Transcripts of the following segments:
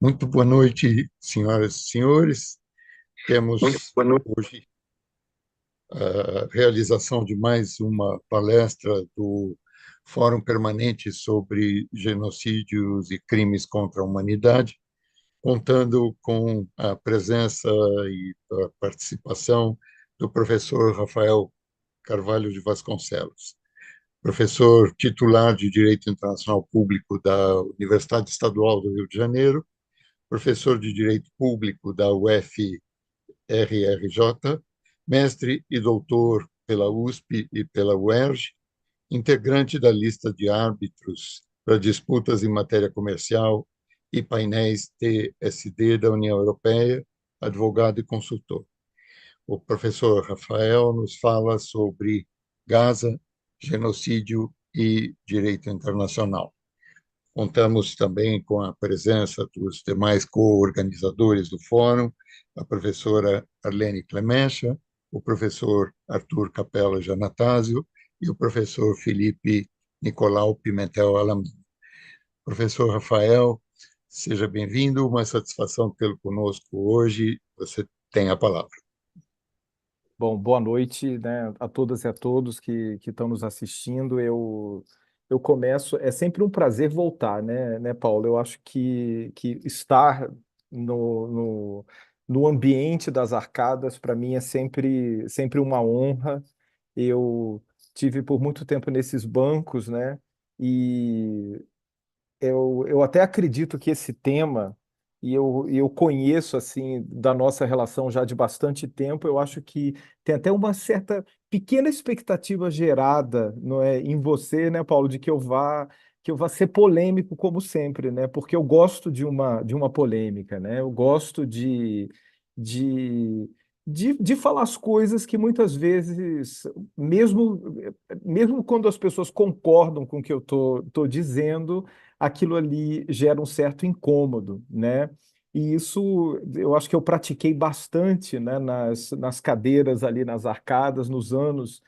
Muito boa noite, senhoras e senhores. Muito Temos boa noite. hoje a realização de mais uma palestra do Fórum Permanente sobre Genocídios e Crimes contra a Humanidade, contando com a presença e a participação do professor Rafael Carvalho de Vasconcelos, professor titular de Direito Internacional Público da Universidade Estadual do Rio de Janeiro, professor de Direito Público da UFRJ, mestre e doutor pela USP e pela UERJ, integrante da lista de árbitros para disputas em matéria comercial e painéis TSD da União Europeia, advogado e consultor. O professor Rafael nos fala sobre Gaza, genocídio e direito internacional. Contamos também com a presença dos demais co-organizadores do fórum, a professora Arlene Clemencha, o professor Arthur Capella Janatásio e o professor Felipe Nicolau Pimentel Alamino. Professor Rafael, seja bem-vindo, uma satisfação tê-lo conosco hoje. Você tem a palavra. Bom, boa noite, né, a todas e a todos que estão nos assistindo. Eu começo, é sempre um prazer voltar, né, Paulo? Eu acho que estar no, no, no ambiente das arcadas, para mim, é sempre uma honra. Eu tive por muito tempo nesses bancos, né? E eu até acredito que esse tema, e eu conheço assim da nossa relação já de bastante tempo, eu acho que tem até uma certa pequena expectativa gerada, não é, em você, né, Paulo, de que eu vá ser polêmico como sempre, né? Porque eu gosto de uma polêmica, né? Eu gosto de, de falar as coisas que muitas vezes, mesmo, mesmo quando as pessoas concordam com o que eu tô dizendo, aquilo ali gera um certo incômodo, né? E isso eu acho que eu pratiquei bastante, né, nas cadeiras ali, nas arcadas, nos anos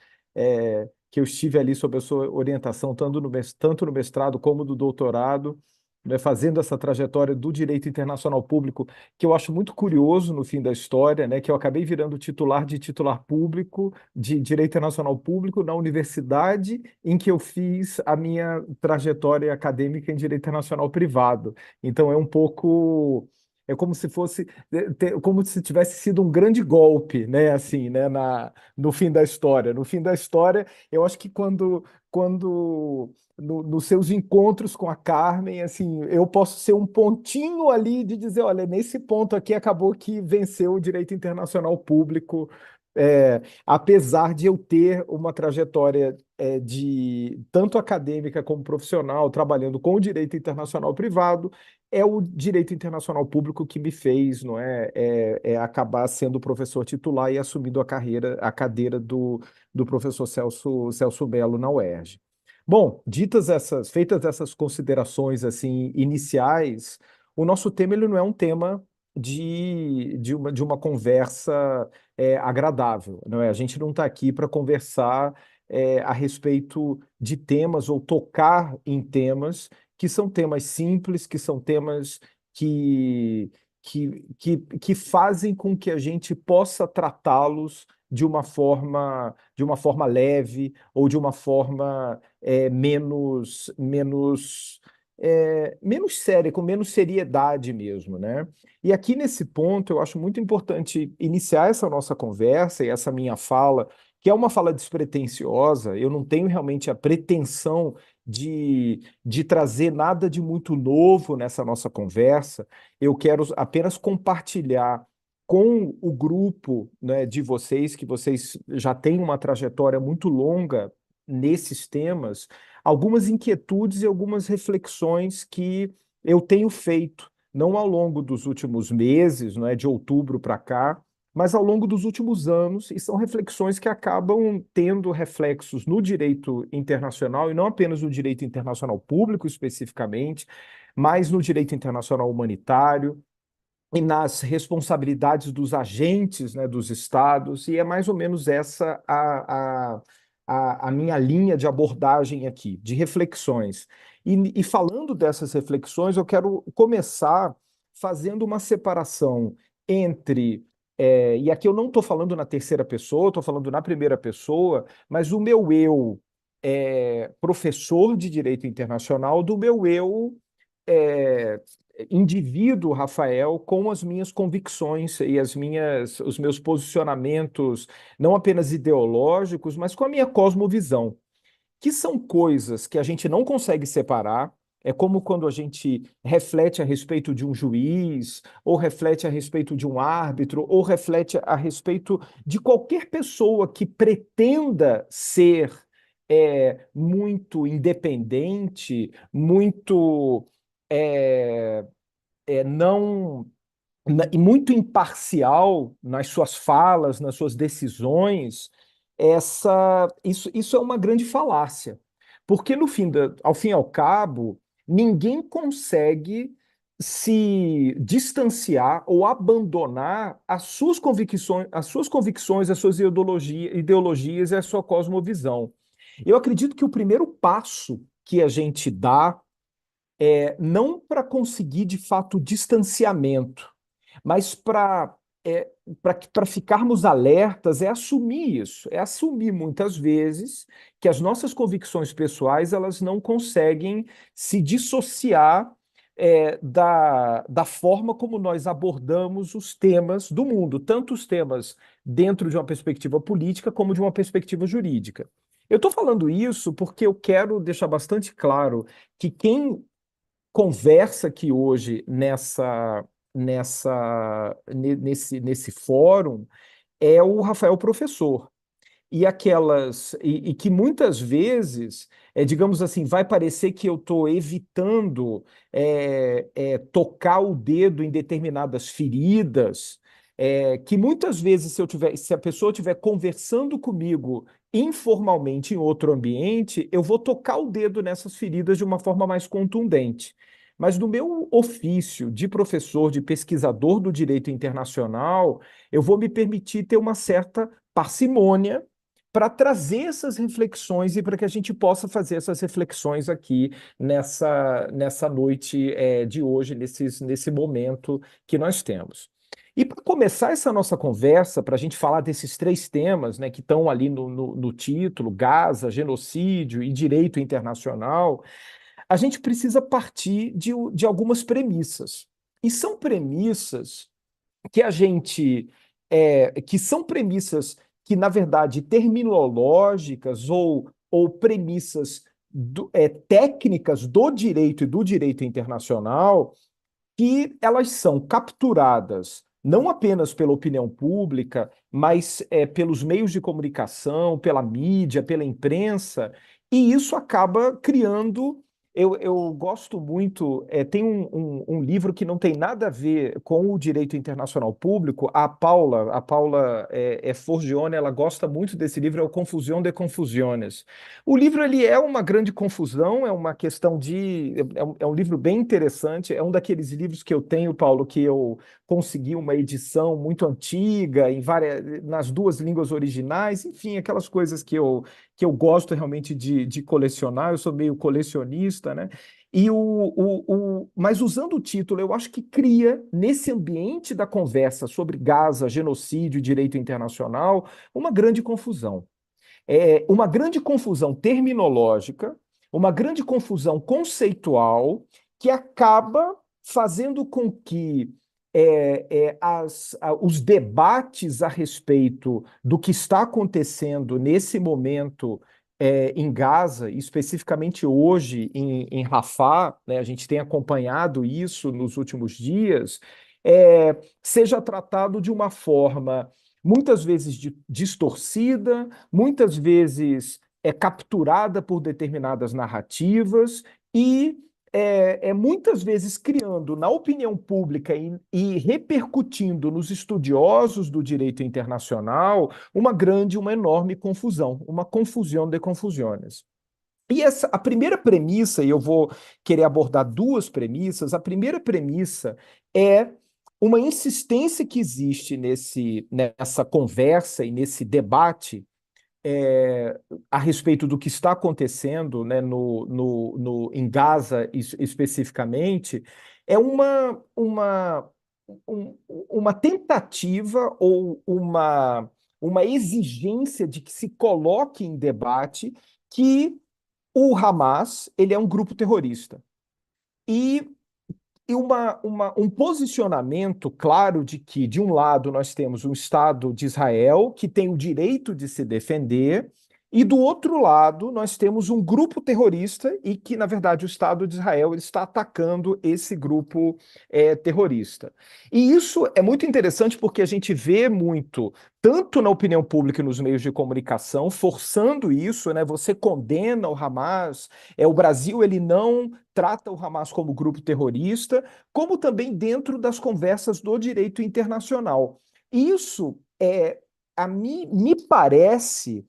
que eu estive ali sob a sua orientação, tanto no mestrado como do doutorado, né, fazendo essa trajetória do direito internacional público, que eu acho muito curioso no fim da história, né, que eu acabei virando titular de titular público de direito internacional público na universidade em que eu fiz a minha trajetória acadêmica em direito internacional privado. Então é um pouco como se fosse como se tivesse sido um grande golpe, né, assim, né, no fim da história. No fim da história, eu acho que quando nos seus encontros com a Carmen, assim, eu posso ser um pontinho ali de dizer, olha, nesse ponto aqui acabou que venceu o direito internacional público, apesar de eu ter uma trajetória de tanto acadêmica como profissional, trabalhando com o direito internacional privado, é o direito internacional público que me fez, não é acabar sendo professor titular e assumindo a cadeira do professor Celso Melo na UERJ. Bom, feitas essas considerações assim iniciais, o nosso tema ele não é um tema de uma conversa agradável, não é? A gente não está aqui para conversar a respeito de temas ou tocar em temas que são temas simples, que são temas que, que fazem com que a gente possa tratá-los de uma forma leve ou de uma forma menos séria, com menos seriedade mesmo, né? E aqui nesse ponto eu acho muito importante iniciar essa nossa conversa e essa minha fala, que é uma fala despretensiosa. Eu não tenho realmente a pretensão de trazer nada de muito novo nessa nossa conversa. Eu quero apenas compartilhar com o grupo, né, de vocês, que vocês já têm uma trajetória muito longa nesses temas, algumas inquietudes e algumas reflexões que eu tenho feito, não ao longo dos últimos meses, não é, de outubro para cá, mas ao longo dos últimos anos, e são reflexões que acabam tendo reflexos no direito internacional, e não apenas no direito internacional público especificamente, mas no direito internacional humanitário e nas responsabilidades dos agentes, né, dos estados, e é mais ou menos essa a minha linha de abordagem aqui, de reflexões. E falando dessas reflexões, eu quero começar fazendo uma separação entre, e aqui eu não estou falando na terceira pessoa, estou falando na primeira pessoa, mas o meu eu professor de direito internacional do meu eu é, indivíduo, Rafael, com as minhas convicções e os meus posicionamentos, não apenas ideológicos, mas com a minha cosmovisão, que são coisas que a gente não consegue separar. É como quando a gente reflete a respeito de um juiz, ou reflete a respeito de um árbitro, ou reflete a respeito de qualquer pessoa que pretenda ser muito independente, muito é, não e muito imparcial nas suas falas, nas suas decisões, isso é uma grande falácia. Porque ao fim e ao cabo, ninguém consegue se distanciar ou abandonar as suas ideologias e a sua cosmovisão. Eu acredito que o primeiro passo que a gente dá não para conseguir de fato distanciamento, mas para ficarmos alertas, é assumir isso, é assumir muitas vezes que as nossas convicções pessoais elas não conseguem se dissociar da forma como nós abordamos os temas do mundo, tanto os temas dentro de uma perspectiva política como de uma perspectiva jurídica. Eu estou falando isso porque eu quero deixar bastante claro que quem conversa aqui hoje nesse fórum é o Rafael professor. E que muitas vezes, digamos assim, vai parecer que eu estou evitando tocar o dedo em determinadas feridas, que muitas vezes, se a pessoa estiver conversando comigo informalmente em outro ambiente, eu vou tocar o dedo nessas feridas de uma forma mais contundente. Mas no meu ofício de professor, de pesquisador do direito internacional, eu vou me permitir ter uma certa parcimônia para trazer essas reflexões e para que a gente possa fazer essas reflexões aqui nessa noite de hoje, nesse momento que nós temos. E para começar essa nossa conversa, para a gente falar desses três temas, né, que estão ali no título, Gaza, genocídio e direito internacional, a gente precisa partir de algumas premissas. E são premissas que a gente que são premissas que, na verdade, terminológicas ou premissas técnicas do direito e do direito internacional, que elas são capturadas não apenas pela opinião pública, mas pelos meios de comunicação, pela mídia, pela imprensa, e isso acaba criando. Eu gosto muito, tem um livro que não tem nada a ver com o direito internacional público. A Paula Forgione, ela gosta muito desse livro, é o Confusão de Confusiones. O livro ele é uma grande confusão, é uma questão é um livro bem interessante, é um daqueles livros que eu tenho, Paulo, que eu consegui uma edição muito antiga, nas duas línguas originais, enfim, aquelas coisas que eu gosto realmente de colecionar, eu sou meio colecionista, né? Mas usando o título, eu acho que cria, nesse ambiente da conversa sobre Gaza, genocídio e direito internacional, uma grande confusão. Uma grande confusão terminológica, uma grande confusão conceitual, que acaba fazendo com que os debates a respeito do que está acontecendo nesse momento em Gaza, especificamente hoje em Rafah, né, a gente tem acompanhado isso nos últimos dias, seja tratado de uma forma muitas vezes distorcida, muitas vezes capturada por determinadas narrativas e muitas vezes criando na opinião pública e repercutindo nos estudiosos do direito internacional uma enorme confusão, uma confusão de confusões. E a primeira premissa, e eu vou querer abordar duas premissas, a primeira premissa é uma insistência que existe nessa conversa e nesse debate a respeito do que está acontecendo, né, em Gaza especificamente, é uma tentativa ou uma exigência de que se coloque em debate que o Hamas ele é um grupo terrorista. E um posicionamento claro de que, de um lado, nós temos um Estado de Israel que tem o direito de se defender, e do outro lado, nós temos um grupo terrorista e que, na verdade, o Estado de Israel ele está atacando esse grupo terrorista. E isso é muito interessante porque a gente vê muito, tanto na opinião pública e nos meios de comunicação, forçando isso, né? Você condena o Hamas, o Brasil ele não trata o Hamas como grupo terrorista, como também dentro das conversas do direito internacional. Isso a mim me parece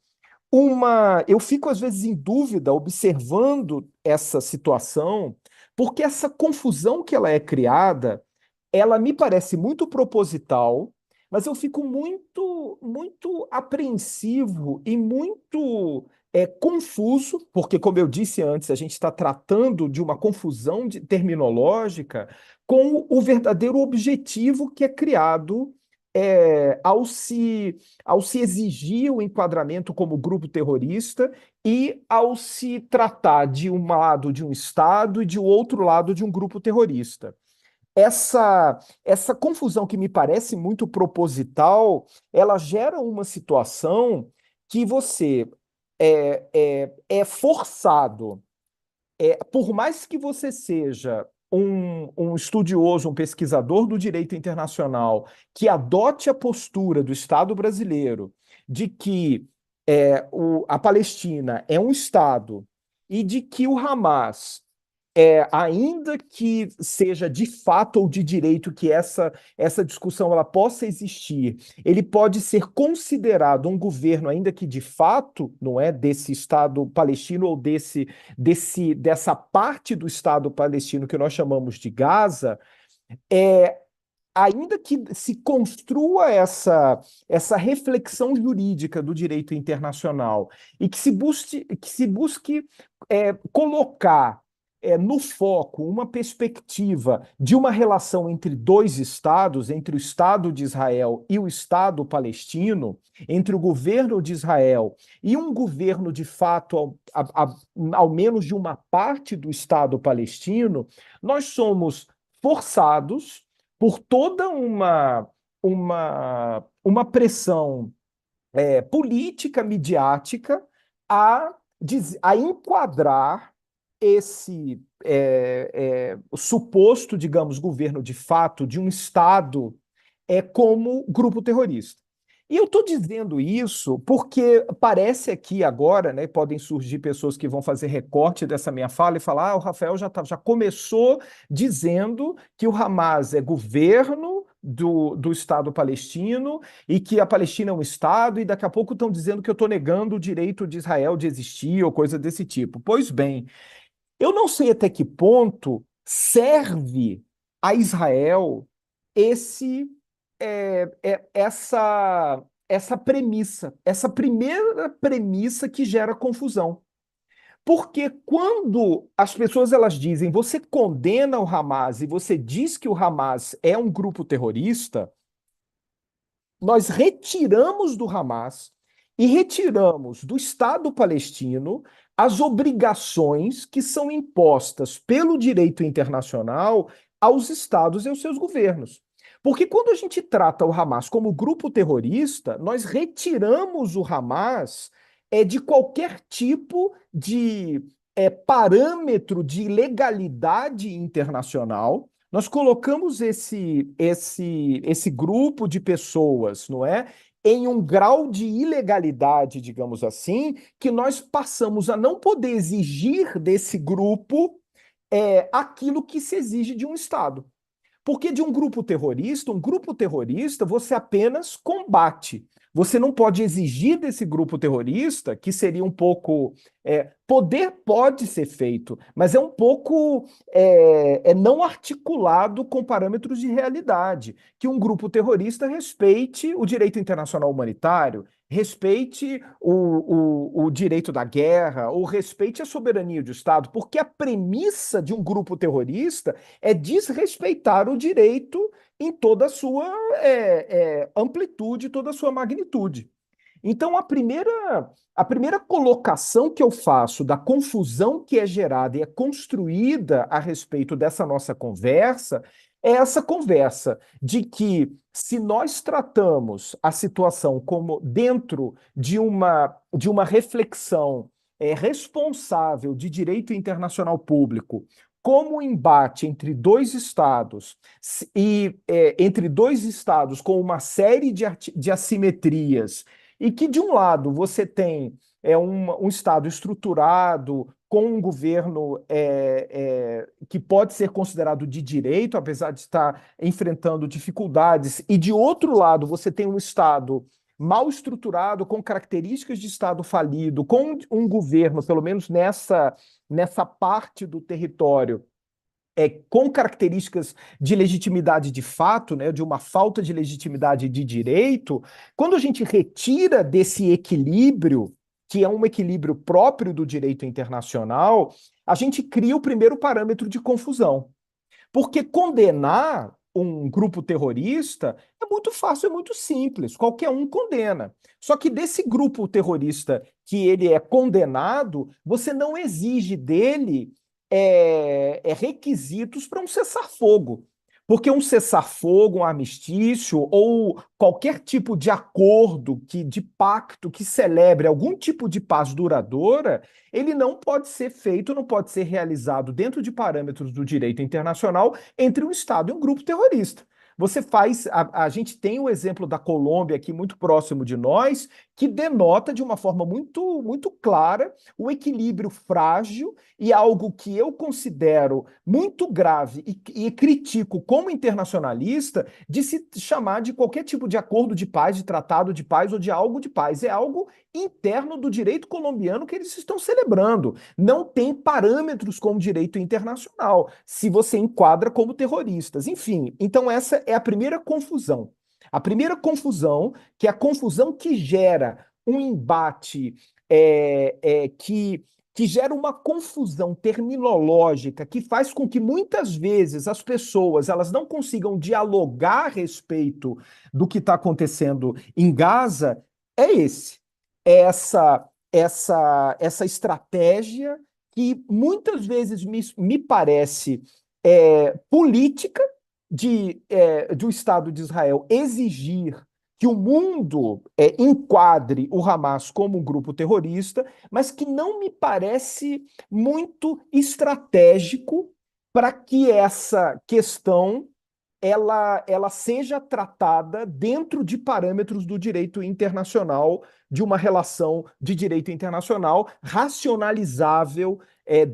eu fico às vezes em dúvida observando essa situação, porque essa confusão que ela é criada, ela me parece muito proposital, mas eu fico muito apreensivo e muito confuso, porque, como eu disse antes, a gente está tratando de uma confusão terminológica com o verdadeiro objetivo que é criado ao se exigir o enquadramento como grupo terrorista e ao se tratar de um lado de um Estado e de outro lado de um grupo terrorista. Essa confusão que me parece muito proposital, ela gera uma situação que você é forçado, por mais que você seja um estudioso, um pesquisador do direito internacional, que adote a postura do Estado brasileiro de que a Palestina é um Estado e de que o Hamas ainda que seja de fato ou de direito que essa discussão ela possa existir, ele pode ser considerado um governo, ainda que de fato não é desse Estado palestino ou dessa parte do Estado palestino que nós chamamos de Gaza, ainda que se construa essa reflexão jurídica do direito internacional e que se busque colocar no foco uma perspectiva de uma relação entre dois estados, entre o Estado de Israel e o Estado palestino, entre o governo de Israel e um governo de fato, ao menos de uma parte do Estado palestino, nós somos forçados por toda uma pressão política, midiática, a enquadrar esse suposto, digamos, governo de fato de um Estado como grupo terrorista. E eu estou dizendo isso porque parece aqui agora, né, podem surgir pessoas que vão fazer recorte dessa minha fala e falar: o Rafael já começou dizendo que o Hamas é governo do Estado palestino e que a Palestina é um Estado, e daqui a pouco estão dizendo que eu estou negando o direito de Israel de existir ou coisa desse tipo. Pois bem, eu não sei até que ponto serve a Israel esse essa premissa, essa primeira premissa que gera confusão. Porque quando as pessoas elas dizem, você condena o Hamas e você diz que o Hamas é um grupo terrorista, nós retiramos do Hamas e retiramos do Estado palestino as obrigações que são impostas pelo direito internacional aos estados e aos seus governos. Porque quando a gente trata o Hamas como grupo terrorista, nós retiramos o Hamas de qualquer tipo de parâmetro de legalidade internacional. Nós colocamos esse grupo de pessoas, não é? Em um grau de ilegalidade, digamos assim, que nós passamos a não poder exigir desse grupo aquilo que se exige de um Estado. Porque de um grupo terrorista você apenas combate. Você não pode exigir desse grupo terrorista, que seria um pouco. Poder pode ser feito, mas é um pouco não articulado com parâmetros de realidade. Que um grupo terrorista respeite o direito internacional humanitário, respeite o direito da guerra, ou respeite a soberania do Estado, porque a premissa de um grupo terrorista é desrespeitar o direito em toda a sua amplitude, toda a sua magnitude. Então, a primeira colocação que eu faço da confusão que é gerada e é construída a respeito dessa nossa conversa é essa conversa de que, se nós tratamos a situação como dentro de uma reflexão responsável de direito internacional público, como um embate entre dois estados, e entre dois estados com uma série de assimetrias, e que, de um lado, você tem um Estado estruturado, com um governo que pode ser considerado de direito, apesar de estar enfrentando dificuldades, e, de outro lado, você tem um Estado mal estruturado, com características de Estado falido, com um governo, pelo menos nessa parte do território, com características de legitimidade de fato, né, de uma falta de legitimidade de direito. Quando a gente retira desse equilíbrio, que é um equilíbrio próprio do direito internacional, a gente cria o primeiro parâmetro de confusão. Porque condenar um grupo terrorista é muito fácil, é muito simples, qualquer um condena. Só que desse grupo terrorista que ele é condenado, você não exige dele requisitos para um cessar-fogo. Porque um cessar-fogo, um armistício ou qualquer tipo de acordo, de pacto que celebre algum tipo de paz duradoura, ele não pode ser feito, não pode ser realizado dentro de parâmetros do direito internacional entre um Estado e um grupo terrorista. Você faz, a gente tem o exemplo da Colômbia aqui muito próximo de nós, que denota de uma forma muito, muito clara o equilíbrio frágil e algo que eu considero muito grave e critico como internacionalista, de se chamar de qualquer tipo de acordo de paz, de tratado de paz ou de algo de paz. É algo interno do direito colombiano que eles estão celebrando. Não tem parâmetros como direito internacional, se você enquadra como terroristas. Enfim, então essa é a primeira confusão. A primeira confusão, que é a confusão que gera um embate que gera uma confusão terminológica que faz com que muitas vezes as pessoas elas não consigam dialogar a respeito do que está acontecendo em Gaza, é essa estratégia que muitas vezes me parece política do Estado de Israel exigir que o mundo enquadre o Hamas como um grupo terrorista, mas que não me parece muito estratégico para que essa questão ela seja tratada dentro de parâmetros do direito internacional, de uma relação de direito internacional racionalizável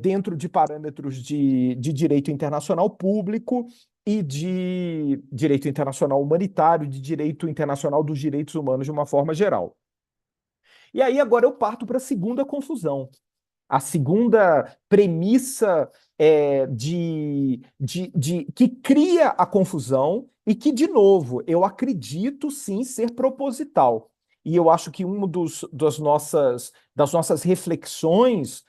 dentro de parâmetros de direito internacional público e de direito internacional humanitário, de direito internacional dos direitos humanos de uma forma geral. E aí agora eu parto para a segunda confusão. A segunda premissa que cria a confusão e que, de novo, eu acredito sim ser proposital. E eu acho que uma das nossas reflexões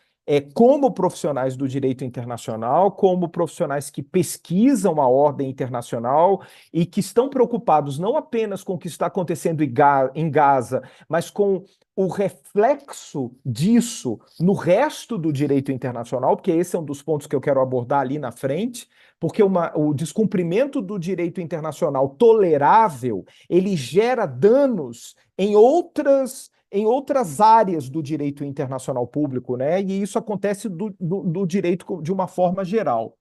como profissionais do direito internacional, como profissionais que pesquisam a ordem internacional e que estão preocupados não apenas com o que está acontecendo em Gaza, mas com o reflexo disso no resto do direito internacional, porque esse é um dos pontos que eu quero abordar ali na frente, porque o descumprimento do direito internacional tolerável, ele gera danos em outras áreas do direito internacional público, né? E isso acontece do direito de uma forma geral.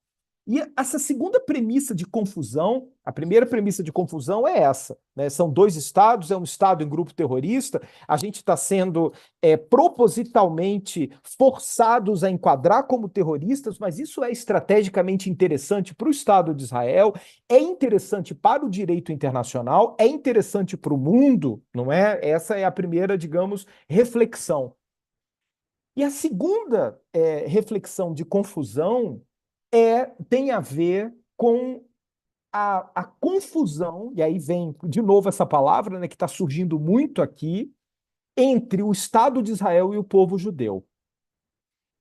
E essa segunda premissa de confusão, a primeira premissa de confusão é essa, né? São dois estados, é um estado em grupo terrorista, a gente está sendo propositalmente forçados a enquadrar como terroristas, mas isso é estrategicamente interessante para o Estado de Israel, é interessante para o direito internacional, é interessante para o mundo, não é? Essa é a primeira, digamos, reflexão. E a segunda reflexão de confusão tem a ver com a confusão, e aí vem de novo essa palavra, né, que está surgindo muito aqui, entre o Estado de Israel e o povo judeu.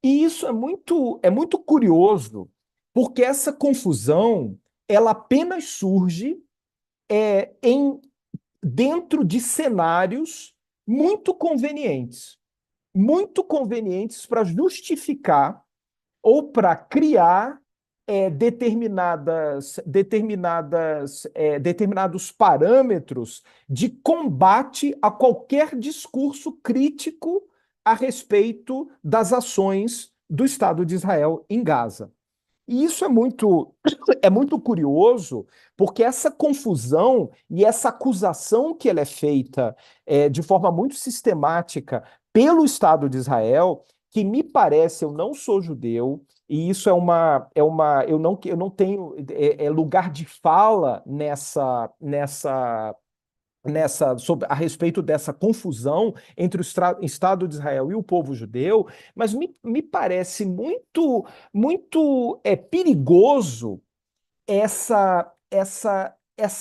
E isso é muito curioso, porque essa confusão ela apenas surge em dentro de cenários muito convenientes para justificar ou para criar determinados parâmetros de combate a qualquer discurso crítico a respeito das ações do Estado de Israel em Gaza. E isso é muito curioso, porque essa confusão e essa acusação que ela é feita de forma muito sistemática pelo Estado de Israel, que me parece, eu não sou judeu, e isso eu não tenho lugar de fala a respeito dessa confusão entre o Estado de Israel e o povo judeu, mas me parece muito perigoso essa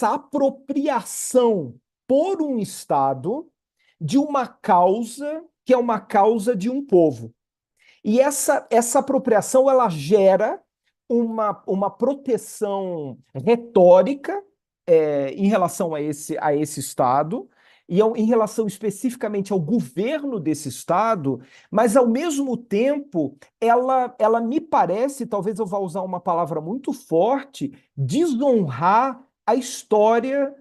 apropriação por um Estado de uma causa que é uma causa de um povo. E essa apropriação ela gera uma proteção retórica em relação a esse Estado, em relação especificamente ao governo desse Estado, mas ao mesmo tempo ela me parece, talvez eu vá usar uma palavra muito forte, desonrar a história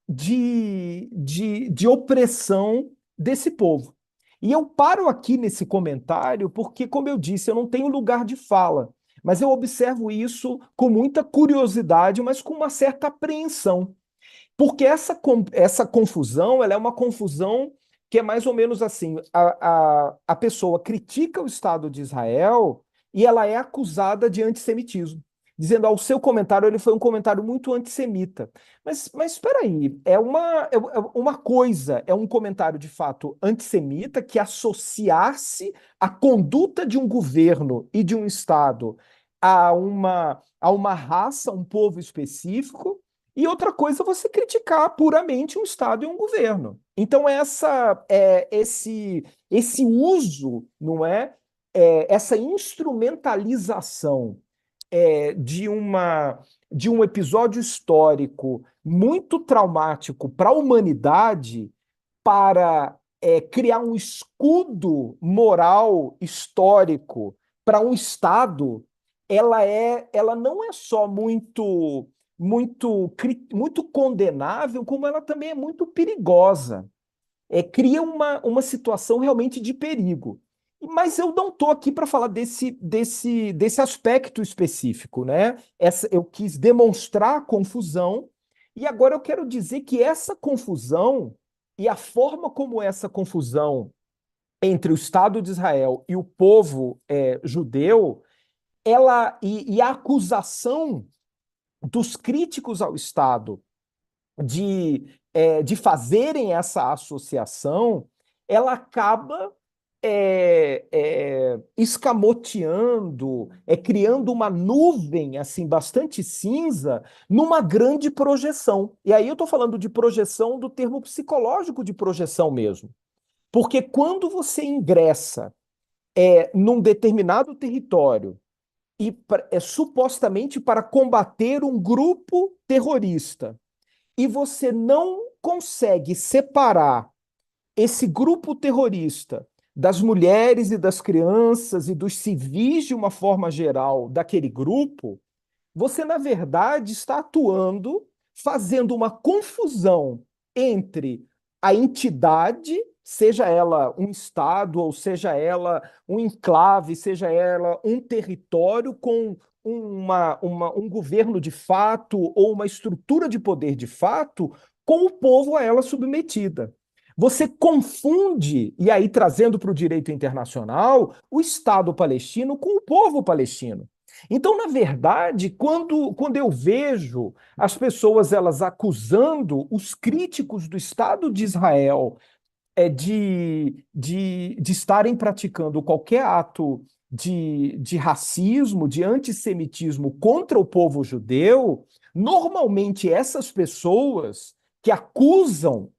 de opressão desse povo. E eu paro aqui nesse comentário porque, como eu disse, eu não tenho lugar de fala, mas eu observo isso com muita curiosidade, mas com uma certa apreensão. Porque essa confusão, ela é uma confusão que é mais ou menos assim: a pessoa critica o Estado de Israel e ela é acusada de antissemitismo, dizendo ao seu comentário, ele foi um comentário muito antissemita. Mas espera aí, uma coisa, é um comentário de fato antissemita que associar-se à conduta de um governo e de um Estado a uma raça, um povo específico, e outra coisa é você criticar puramente um Estado e um governo. Então, esse uso, não é? Essa instrumentalização de um episódio histórico muito traumático para a humanidade para criar um escudo moral histórico para um Estado, ela não é só muito condenável, como ela também é muito perigosa. Cria uma situação realmente de perigo. Mas eu não estou aqui para falar desse aspecto específico, né? Eu quis demonstrar a confusão, e agora eu quero dizer que essa confusão e a forma como essa confusão entre o Estado de Israel e o povo judeu, e a acusação dos críticos ao Estado de fazerem essa associação, ela acaba escamoteando, criando uma nuvem assim bastante cinza numa grande projeção. E aí eu estou falando de projeção do termo psicológico de projeção mesmo. Porque quando você ingressa num determinado território e supostamente para combater um grupo terrorista, e você não consegue separar esse grupo terrorista das mulheres e das crianças e dos civis de uma forma geral daquele grupo, você, na verdade, está atuando, fazendo uma confusão entre a entidade, seja ela um Estado, ou seja ela um enclave, seja ela um território com um governo de fato ou uma estrutura de poder de fato, com o povo a ela submetida. Você confunde, e aí trazendo para o direito internacional, o Estado palestino com o povo palestino. Então, na verdade, quando eu vejo as pessoas elas acusando os críticos do Estado de Israel de estarem praticando qualquer ato de racismo, de antissemitismo contra o povo judeu, normalmente essas pessoas que acusam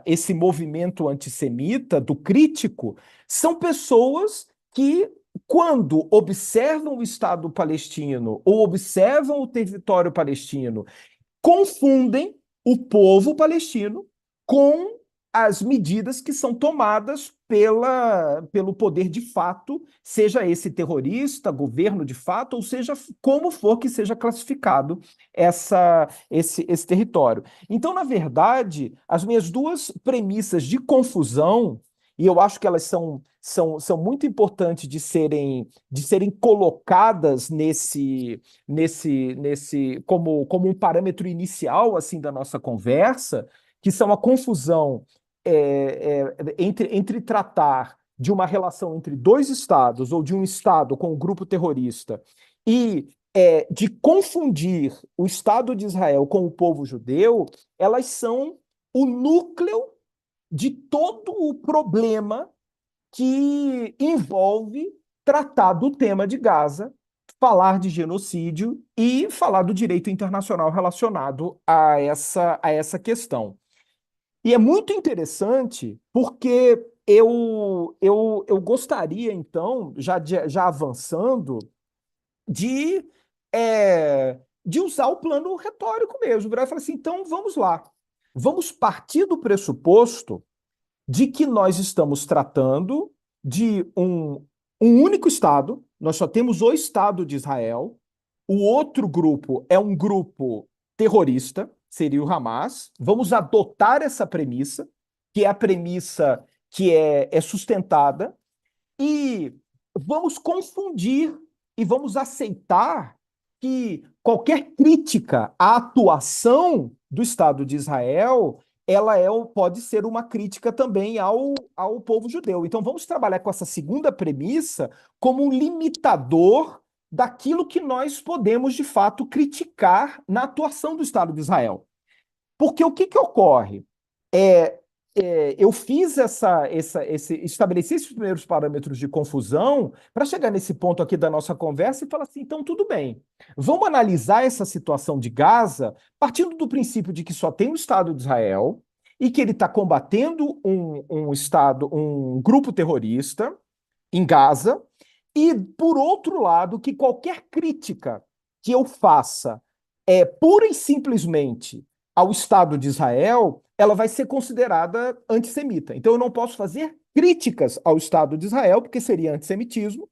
esse movimento antissemita, do crítico, são pessoas que, quando observam o Estado palestino ou observam o território palestino, confundem o povo palestino com as medidas que são tomadas pelo poder de fato, seja esse terrorista, governo de fato, ou seja, como for que seja classificado esse território. Então, na verdade, as minhas duas premissas de confusão, e eu acho que elas são muito importantes de serem colocadas como um parâmetro inicial assim da nossa conversa, que são a confusão entre tratar de uma relação entre dois estados ou de um estado com um grupo terrorista e de confundir o Estado de Israel com o povo judeu, elas são o núcleo de todo o problema que envolve tratar do tema de Gaza, falar de genocídio e falar do direito internacional relacionado a essa questão. E é muito interessante porque eu gostaria, então, já avançando, de, de usar o plano retórico mesmo, virar e falar assim, então vamos lá, vamos partir do pressuposto de que nós estamos tratando de um único Estado, nós só temos o Estado de Israel, o outro grupo é um grupo terrorista, seria o Hamas. Vamos adotar essa premissa, que é a premissa que é sustentada, e vamos confundir e vamos aceitar que qualquer crítica à atuação do Estado de Israel pode ser uma crítica também ao povo judeu. Então vamos trabalhar com essa segunda premissa como um limitador daquilo que nós podemos de fato criticar na atuação do Estado de Israel. Porque o que ocorre? Eu fiz estabeleci esses primeiros parâmetros de confusão para chegar nesse ponto aqui da nossa conversa e falar assim, então tudo bem, vamos analisar essa situação de Gaza partindo do princípio de que só tem o Estado de Israel e que ele está combatendo um grupo terrorista em Gaza, e, por outro lado, que qualquer crítica que eu faça pura e simplesmente ao Estado de Israel, ela vai ser considerada antissemita. Então, eu não posso fazer críticas ao Estado de Israel, porque seria antissemitismo,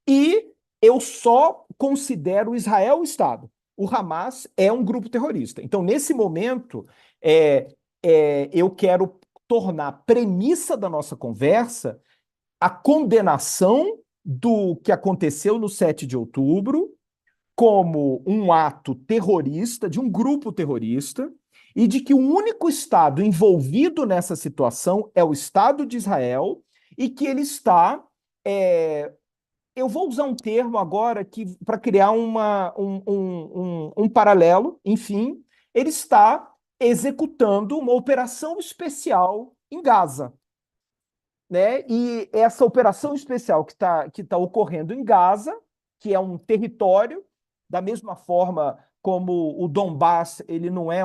e eu só considero Israel o Estado. O Hamas é um grupo terrorista. Então, nesse momento, eu quero tornar premissa da nossa conversa a condenação do que aconteceu no 7 de outubro como um ato terrorista, de um grupo terrorista, e de que o único Estado envolvido nessa situação é o Estado de Israel, e que ele está. Eu vou usar um termo agora para criar um paralelo, enfim, ele está executando uma operação especial em Gaza. Né? E essa operação especial que tá ocorrendo em Gaza, que é um território, da mesma forma como o Donbass, ele não é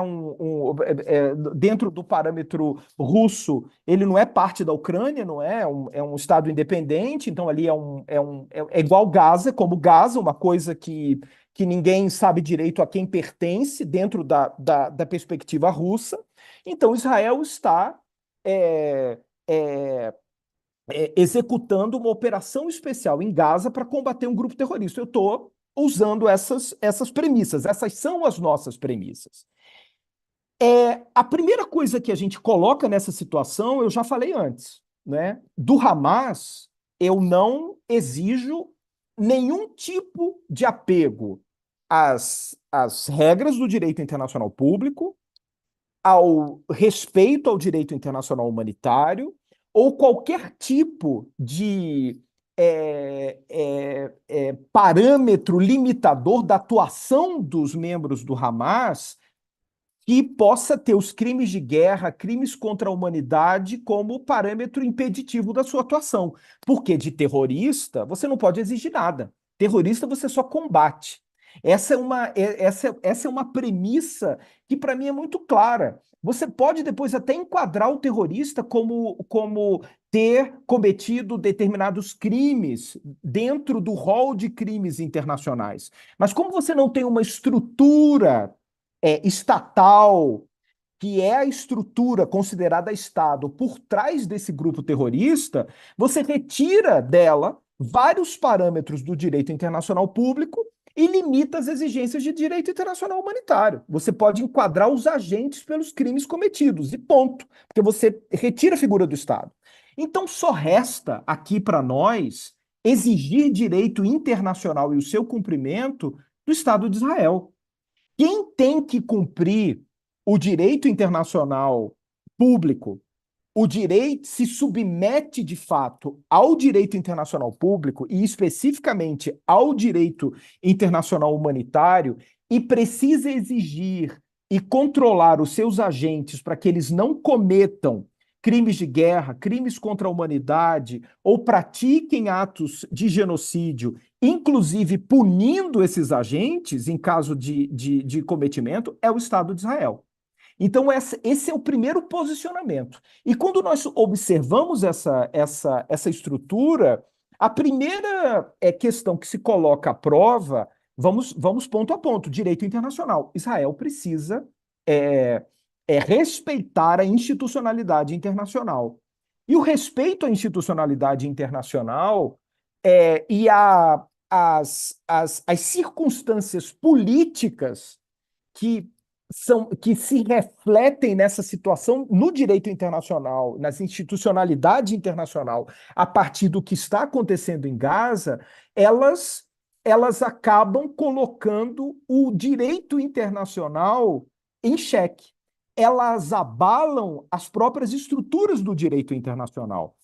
dentro do parâmetro russo, ele não é parte da Ucrânia, não é um estado independente, então ali é igual Gaza, como Gaza, uma coisa que ninguém sabe direito a quem pertence dentro da perspectiva russa. Então Israel está é, é, executando uma operação especial em Gaza para combater um grupo terrorista. Eu estou usando essas premissas, essas são as nossas premissas. A primeira coisa que a gente coloca nessa situação, eu já falei antes, né? Do Hamas, eu não exijo nenhum tipo de apego às regras do direito internacional público, ao respeito ao direito internacional humanitário ou qualquer tipo de parâmetro limitador da atuação dos membros do Hamas que possa ter os crimes de guerra, crimes contra a humanidade como parâmetro impeditivo da sua atuação. Porque de terrorista você não pode exigir nada. Terrorista você só combate. Essa é uma premissa que, para mim, é muito clara. Você pode depois até enquadrar o terrorista como ter cometido determinados crimes dentro do rol de crimes internacionais. Mas como você não tem uma estrutura estatal, que é a estrutura considerada Estado por trás desse grupo terrorista, você retira dela vários parâmetros do direito internacional público e limita as exigências de direito internacional humanitário. Você pode enquadrar os agentes pelos crimes cometidos, e ponto, porque você retira a figura do Estado. Então, só resta aqui para nós exigir direito internacional e o seu cumprimento do Estado de Israel. Quem tem que cumprir o direito internacional público, o direito se submete de fato ao direito internacional público e especificamente ao direito internacional humanitário e precisa exigir e controlar os seus agentes para que eles não cometam crimes de guerra, crimes contra a humanidade ou pratiquem atos de genocídio, inclusive punindo esses agentes em caso de cometimento, é o Estado de Israel. Então, esse é o primeiro posicionamento. E quando nós observamos essa estrutura, a primeira questão que se coloca à prova, vamos ponto a ponto, direito internacional. Israel precisa é, respeitar a institucionalidade internacional. E o respeito à institucionalidade internacional e as circunstâncias políticas que que se refletem nessa situação no direito internacional, nas institucionalidade internacional, a partir do que está acontecendo em Gaza, elas acabam colocando o direito internacional em xeque. Elas abalam as próprias estruturas do direito internacional.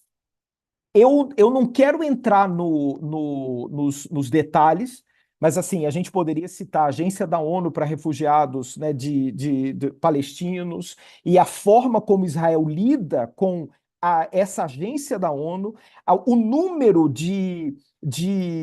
Eu não quero entrar nos detalhes, mas assim, a gente poderia citar a Agência da ONU para Refugiados, né, de palestinos e a forma como Israel lida com essa agência da ONU, o número de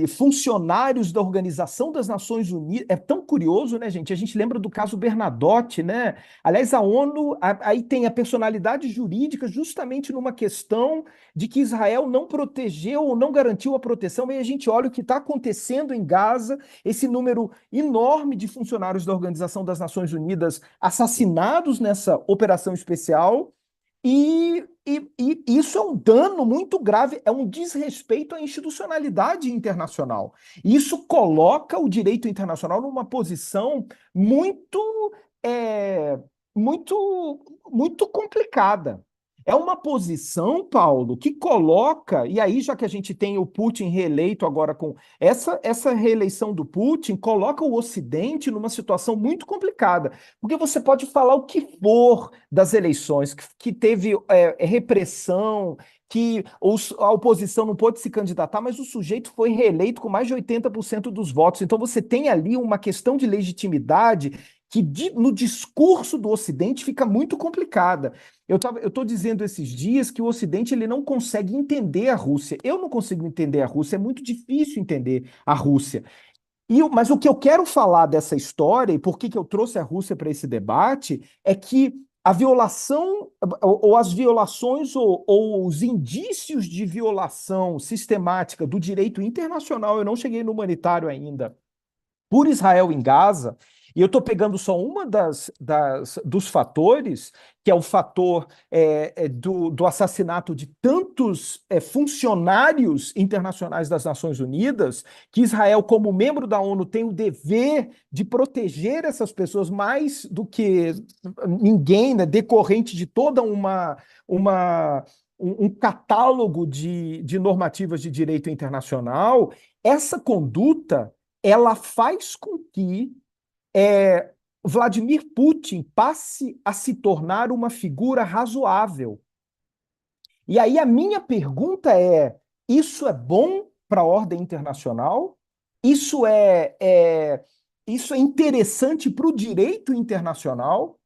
funcionários da Organização das Nações Unidas. É tão curioso, né, gente? A gente lembra do caso Bernadotte, né? Aliás, a ONU aí tem a personalidade jurídica justamente numa questão de que Israel não protegeu ou não garantiu a proteção, e a gente olha o que está acontecendo em Gaza, esse número enorme de funcionários da Organização das Nações Unidas assassinados nessa operação especial, e isso é um dano muito grave, é um desrespeito à institucionalidade internacional. Isso coloca o direito internacional numa posição muito, é, muito complicada. É uma posição, Paulo, que coloca, e aí, já que a gente tem o Putin reeleito agora com essa reeleição do Putin, coloca o Ocidente numa situação muito complicada. Porque você pode falar o que for das eleições, que teve repressão, que a oposição não pôde se candidatar, mas o sujeito foi reeleito com mais de 80% dos votos. Então você tem ali uma questão de legitimidade que no discurso do Ocidente fica muito complicada. Eu estou dizendo esses dias que o Ocidente ele não consegue entender a Rússia. Eu não consigo entender a Rússia, é muito difícil entender a Rússia. Mas o que eu quero falar dessa história, e por que eu trouxe a Rússia para esse debate, é que a violação, ou as violações, ou os indícios de violação sistemática do direito internacional, eu não cheguei no humanitário ainda, por Israel em Gaza, e eu estou pegando só uma dos fatores, que é o fator do assassinato de tantos funcionários internacionais das Nações Unidas, que Israel, como membro da ONU, tem o dever de proteger essas pessoas mais do que ninguém, né, decorrente de toda um catálogo de normativas de direito internacional. Essa conduta ela faz com que Vladimir Putin passe a se tornar uma figura razoável. E aí a minha pergunta é: isso é bom para a ordem internacional? Isso isso é interessante para o direito internacional?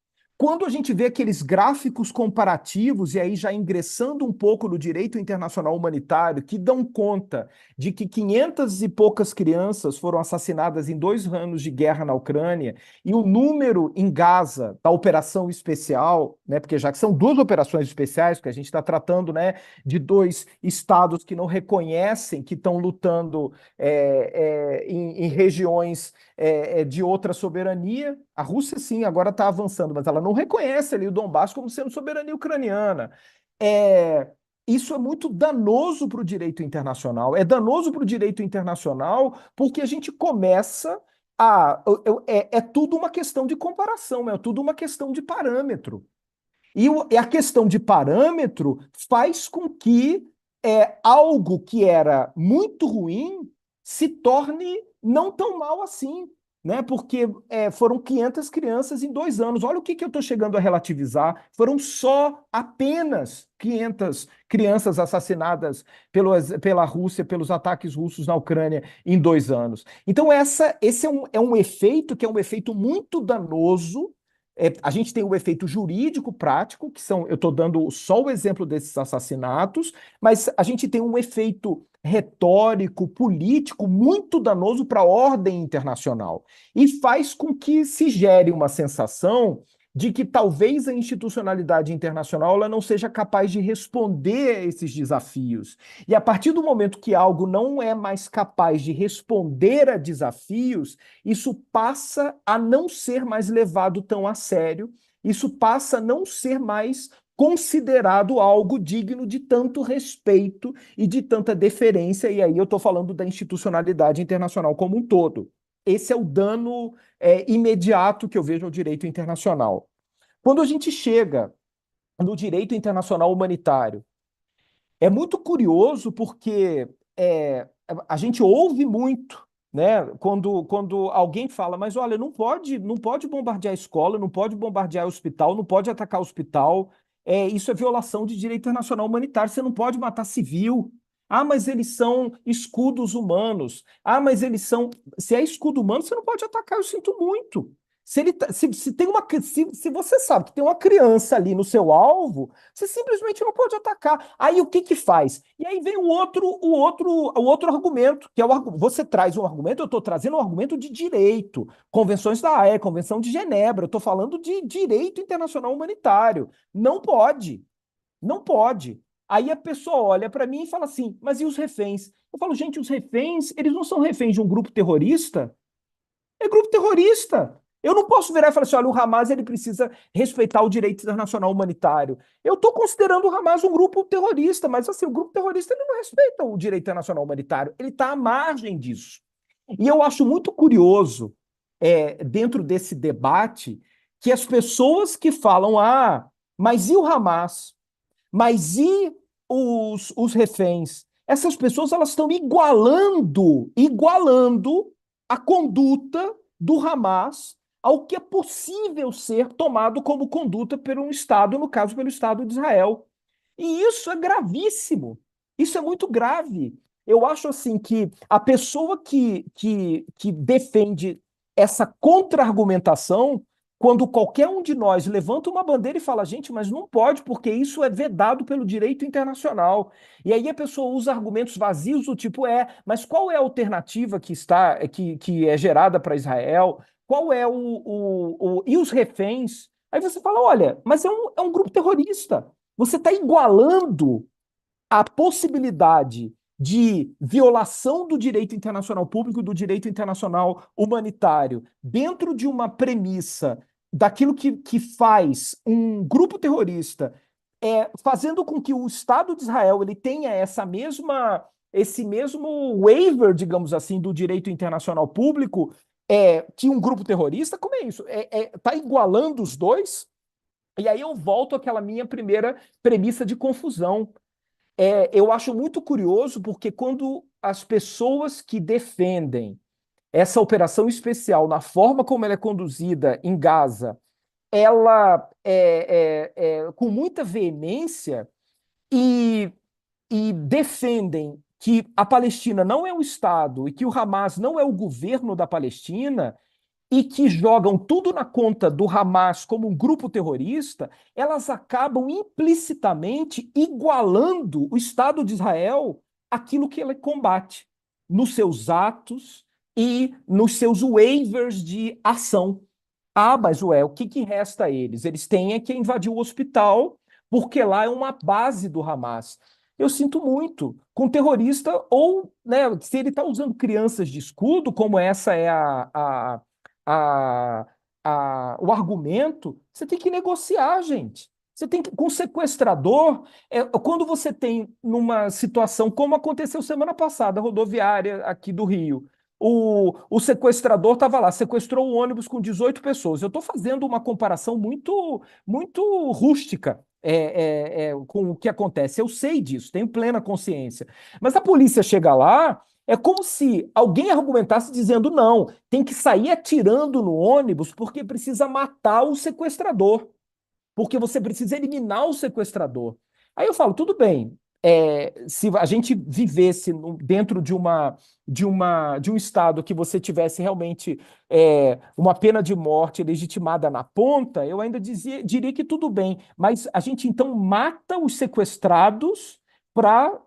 quando a gente vê aqueles gráficos comparativos, e aí já ingressando um pouco no direito internacional humanitário, que dão conta de que 500 e poucas crianças foram assassinadas em 2 anos de guerra na Ucrânia, e o número em Gaza da operação especial, né, porque já que são 2 operações especiais, que a gente está tratando, né, de 2 estados que não reconhecem que estão lutando em regiões de outra soberania. A Rússia, sim, agora está avançando, mas ela não reconhece ali o Donbass como sendo soberania ucraniana. É, isso é muito danoso para o direito internacional. É danoso para o direito internacional porque a gente começa a. É tudo uma questão de comparação, é tudo uma questão de parâmetro. E a questão de parâmetro faz com que algo que era muito ruim se torne não tão mal assim, né? Porque foram 500 crianças em 2 anos. Olha o que eu estou chegando a relativizar. Foram só apenas 500 crianças assassinadas pela Rússia, pelos ataques russos na Ucrânia em 2 anos. Então, esse é um efeito que é um efeito muito danoso. A gente tem o efeito jurídico prático, que são, eu estou dando só o exemplo desses assassinatos, mas a gente tem um efeito retórico, político, muito danoso para a ordem internacional. E faz com que se gere uma sensação de que talvez a institucionalidade internacional ela não seja capaz de responder a esses desafios. E a partir do momento que algo não é mais capaz de responder a desafios, isso passa a não ser mais levado tão a sério, isso passa a não ser mais considerado algo digno de tanto respeito e de tanta deferência, e aí eu estou falando da institucionalidade internacional como um todo. Esse é o dano imediato que eu vejo ao direito internacional. Quando a gente chega no direito internacional humanitário, é muito curioso porque a gente ouve muito, né? Quando alguém fala, mas olha, não pode bombardear a escola, não pode bombardear o hospital, não pode atacar o hospital. Isso é violação de direito internacional humanitário. Você não pode matar civil. Ah, mas eles são escudos humanos. Ah, mas eles são. Se é escudo humano, você não pode atacar. Eu sinto muito. Se tem se você sabe que tem uma criança ali no seu alvo, você simplesmente não pode atacar. Aí o que que faz? E aí vem o outro argumento, que é você traz um argumento, eu estou trazendo um argumento de direito, convenções da Haia, Convenção de Genebra, eu estou falando de direito internacional humanitário. Não pode, não pode. Aí a pessoa olha para mim e fala assim, mas e os reféns? Eu falo, gente, os reféns, eles não são reféns de um grupo terrorista? É grupo terrorista. Eu não posso virar e falar assim, olha, o Hamas ele precisa respeitar o direito internacional humanitário. Eu estou considerando o Hamas um grupo terrorista, mas assim, o grupo terrorista ele não respeita o direito internacional humanitário. Ele está à margem disso. E eu acho muito curioso, dentro desse debate, que as pessoas que falam, mas e o Hamas? Mas e os reféns? Essas pessoas elas estão igualando a conduta do Hamas ao que é possível ser tomado como conduta por um Estado, no caso, pelo Estado de Israel. E isso é gravíssimo. Isso é muito grave. Eu acho assim que a pessoa que defende essa contra-argumentação, quando qualquer um de nós levanta uma bandeira e fala, gente, mas não pode, porque isso é vedado pelo direito internacional. E aí a pessoa usa argumentos vazios do tipo, mas qual é a alternativa que é gerada para Israel? Qual é e os reféns? Aí você fala, olha, mas é um grupo terrorista. Você está igualando a possibilidade de violação do direito internacional público, do direito internacional humanitário, dentro de uma premissa daquilo que faz um grupo terrorista, fazendo com que o Estado de Israel ele tenha esse mesmo waiver, digamos assim, do direito internacional público, que um grupo terrorista, como é isso? Tá igualando os dois? E aí eu volto àquela minha primeira premissa de confusão. Eu acho muito curioso porque quando as pessoas que defendem essa operação especial na forma como ela é conduzida em Gaza, ela com muita veemência e, e defendem que a Palestina não é um Estado e que o Hamas não é o governo da Palestina, e que jogam tudo na conta do Hamas como um grupo terrorista, elas acabam implicitamente igualando o Estado de Israel àquilo que ele combate, nos seus atos e nos seus waivers de ação. Ah, mas ué, o que que resta a eles? Eles têm é que invadir o hospital, porque lá é uma base do Hamas. Eu sinto muito. Com terrorista, ou, né, se ele está usando crianças de escudo, como essa é a, o argumento, você tem que negociar, gente. Você tem que, com sequestrador, quando você tem numa situação como aconteceu semana passada, rodoviária aqui do Rio, o sequestrador estava lá, sequestrou o ônibus com 18 pessoas. Eu estou fazendo uma comparação muito rústica com o que acontece. Eu sei disso, tenho plena consciência. Mas a polícia chega lá, é como se alguém argumentasse dizendo: não, tem que sair atirando no ônibus porque precisa matar o sequestrador, porque você precisa eliminar o sequestrador. Aí eu falo, tudo bem, se a gente vivesse dentro de um estado que você tivesse realmente uma pena de morte legitimada na ponta, eu ainda diria que tudo bem, mas a gente então mata os sequestrados para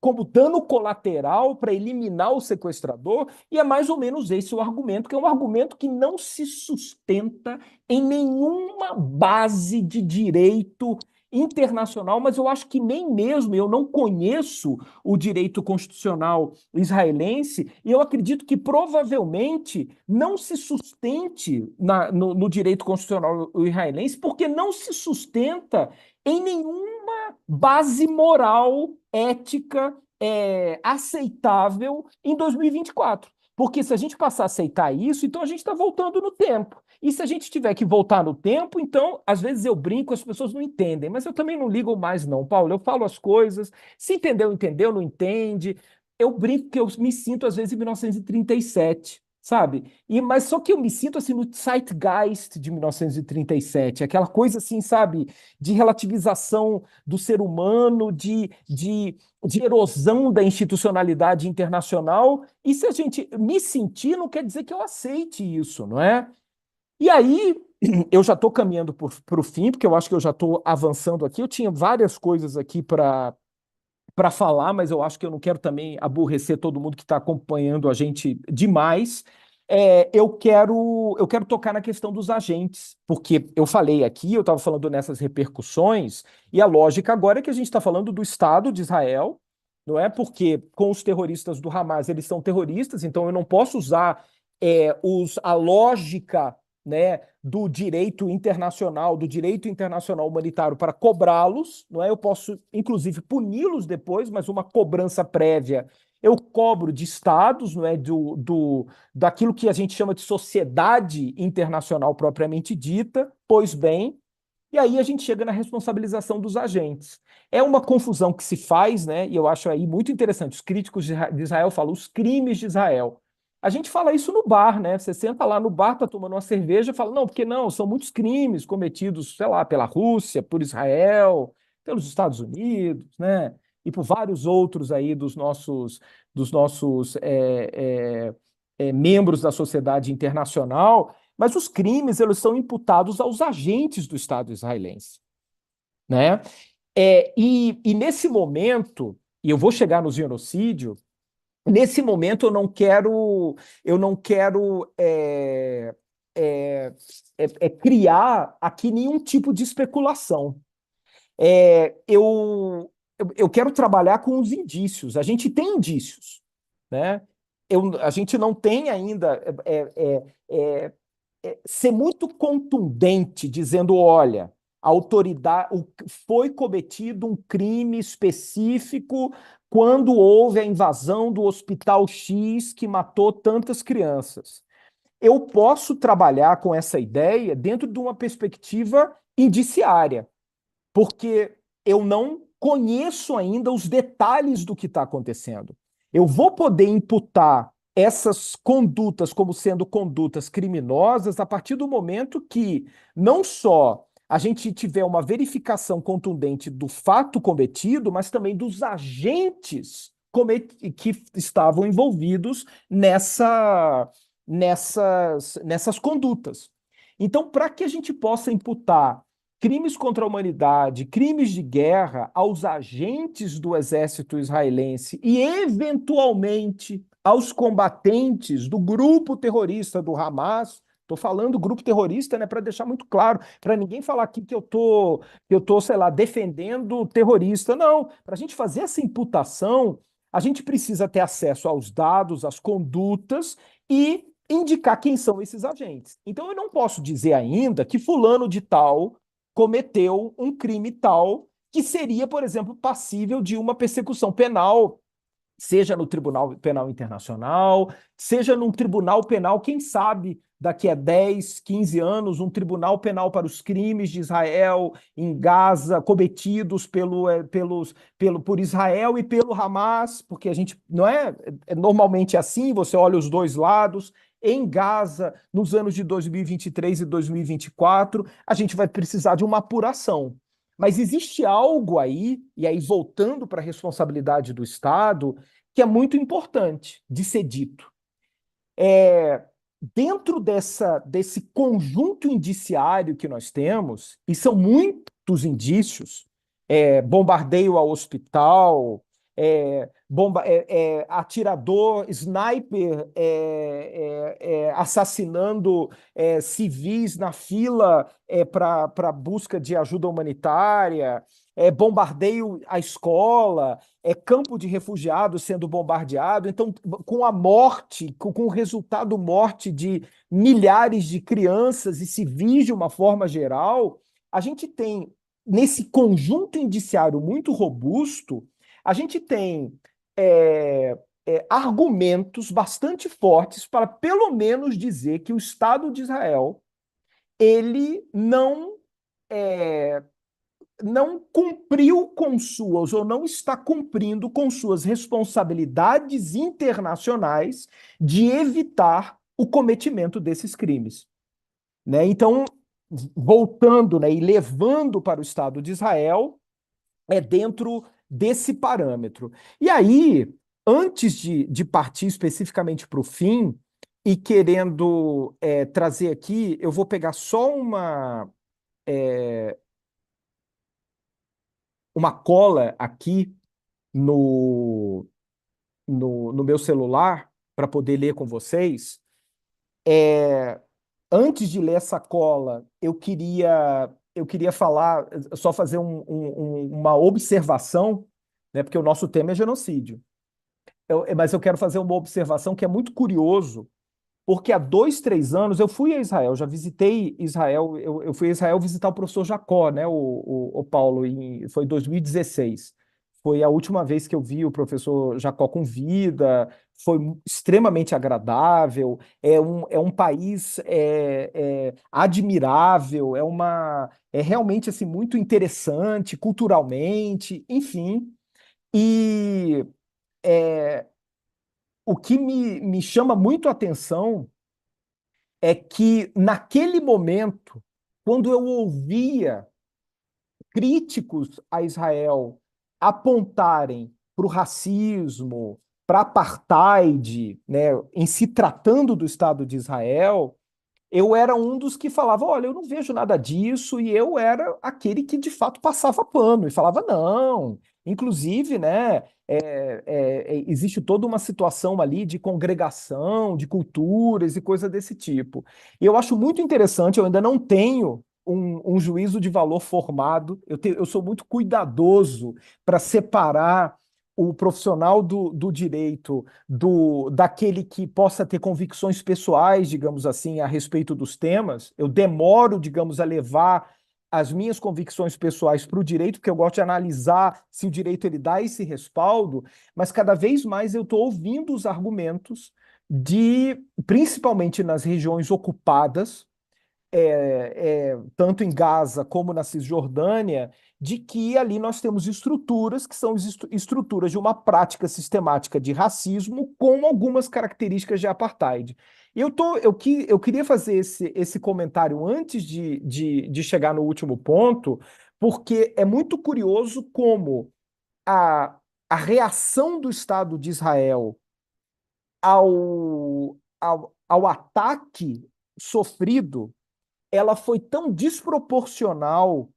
como dano colateral para eliminar o sequestrador, e é mais ou menos esse o argumento, que é um argumento que não se sustenta em nenhuma base de direito internacional, mas eu acho que nem mesmo eu não conheço o direito constitucional israelense, e eu acredito que provavelmente não se sustente no direito constitucional israelense, porque não se sustenta em nenhuma base moral, ética, aceitável em 2024. Porque se a gente passar a aceitar isso, então a gente está voltando no tempo. E se a gente tiver que voltar no tempo, então, às vezes eu brinco, as pessoas não entendem, mas eu também não ligo mais, não, Paulo. Eu falo as coisas, se entendeu, entendeu, não entende. Eu brinco que eu me sinto, às vezes, em 1937, sabe? Mas só que eu me sinto assim no Zeitgeist de 1937, aquela coisa assim, sabe, de relativização do ser humano, de erosão da institucionalidade internacional. E se a gente me sentir, não quer dizer que eu aceite isso, não é? E aí, eu já estou caminhando para o fim, porque eu acho que eu já estou avançando aqui. Eu tinha várias coisas aqui para falar, mas eu acho que eu não quero também aborrecer todo mundo que está acompanhando a gente demais. Eu quero tocar na questão dos agentes, porque eu falei aqui, eu estava falando nessas repercussões, e a lógica agora é que a gente está falando do Estado de Israel, não é? Porque com os terroristas do Hamas, eles são terroristas, então eu não posso usar a lógica, né, do direito internacional humanitário para cobrá-los, não é? Eu posso, inclusive, puni-los depois, mas uma cobrança prévia eu cobro de estados, não é? Daquilo que a gente chama de sociedade internacional propriamente dita, pois bem, e aí a gente chega na responsabilização dos agentes. É uma confusão que se faz, né? E eu acho aí muito interessante. Os críticos de Israel falam os crimes de Israel. A gente fala isso no bar, né? Você senta lá no bar, tá tomando uma cerveja, e fala, não, porque não, são muitos crimes cometidos, sei lá, pela Rússia, por Israel, pelos Estados Unidos, né? E por vários outros aí dos nossos membros da sociedade internacional, mas os crimes eles são imputados aos agentes do Estado israelense, né? E nesse momento, e eu vou chegar no genocídio, nesse momento eu não quero criar aqui nenhum tipo de especulação. Eu quero trabalhar com os indícios. A gente tem indícios, né? A gente não tem ainda ser muito contundente, dizendo, olha, a autoridade foi cometido um crime específico quando houve a invasão do Hospital X que matou tantas crianças. Eu posso trabalhar com essa ideia dentro de uma perspectiva indiciária, porque eu não conheço ainda os detalhes do que está acontecendo. Eu vou poder imputar essas condutas como sendo condutas criminosas a partir do momento que não só a gente tiver uma verificação contundente do fato cometido, mas também dos agentes que estavam envolvidos nessas condutas. Então, para que a gente possa imputar crimes contra a humanidade, crimes de guerra aos agentes do exército israelense e, eventualmente, aos combatentes do grupo terrorista do Hamas, estou falando grupo terrorista, né, para deixar muito claro, para ninguém falar aqui sei lá, defendendo o terrorista. Não, para a gente fazer essa imputação, a gente precisa ter acesso aos dados, às condutas e indicar quem são esses agentes. Então, eu não posso dizer ainda que fulano de tal cometeu um crime tal que seria, por exemplo, passível de uma persecução penal, seja no Tribunal Penal Internacional, seja num tribunal penal, quem sabe daqui a 10, 15 anos, um tribunal penal para os crimes de Israel em Gaza cometidos por Israel e pelo Hamas, porque a gente não é normalmente assim, você olha os dois lados. Em Gaza, nos anos de 2023 e 2024, a gente vai precisar de uma apuração. Mas existe algo aí, e aí voltando para a responsabilidade do Estado, que é muito importante de ser dito. Dentro desse conjunto indiciário que nós temos, e são muitos indícios, bombardeio ao hospital, atirador, sniper assassinando civis na fila para busca de ajuda humanitária, bombardeio à escola, campo de refugiados sendo bombardeado. Então, com a morte, com o resultado morte de milhares de crianças e civis de uma forma geral, a gente tem, nesse conjunto indiciário muito robusto, a gente tem argumentos bastante fortes para, pelo menos, dizer que o Estado de Israel ele não cumpriu com suas, ou não está cumprindo com suas responsabilidades internacionais de evitar o cometimento desses crimes. Né? Então, voltando, né, e levando para o Estado de Israel, dentro desse parâmetro. E aí, antes de partir especificamente para o fim, e querendo trazer aqui, eu vou pegar só uma cola aqui no, no meu celular para poder ler com vocês. Antes de ler essa cola, eu queria falar, só fazer uma observação, né, porque o nosso tema é genocídio. Mas eu quero fazer uma observação que é muito curioso, porque há 2, 3 anos eu fui a Israel, já visitei Israel, eu fui a Israel visitar o professor Jacó, né, o Paulo, foi em 2016. Foi a última vez que eu vi o professor Jacó com vida, foi extremamente agradável, é um país admirável, é realmente assim, muito interessante culturalmente, enfim. E o que me chama muito a atenção é que, naquele momento, quando eu ouvia críticos a Israel apontarem para o racismo, para apartheid, né, em se tratando do Estado de Israel, eu era um dos que falava, olha, eu não vejo nada disso, e eu era aquele que de fato passava pano e falava, não. Inclusive, né, existe toda uma situação ali de congregação, de culturas e coisa desse tipo. E eu acho muito interessante, eu ainda não tenho um juízo de valor formado, eu sou muito cuidadoso para separar o profissional do direito daquele que possa ter convicções pessoais, digamos assim, a respeito dos temas. Eu demoro, digamos, a levar as minhas convicções pessoais para o direito, porque eu gosto de analisar se o direito ele dá esse respaldo, mas cada vez mais eu estou ouvindo os argumentos principalmente nas regiões ocupadas, tanto em Gaza como na Cisjordânia, de que ali nós temos estruturas que são estruturas de uma prática sistemática de racismo com algumas características de apartheid. E eu queria fazer esse comentário antes de chegar no último ponto, porque é muito curioso como a reação do Estado de Israel ao ataque sofrido, ela foi tão desproporcional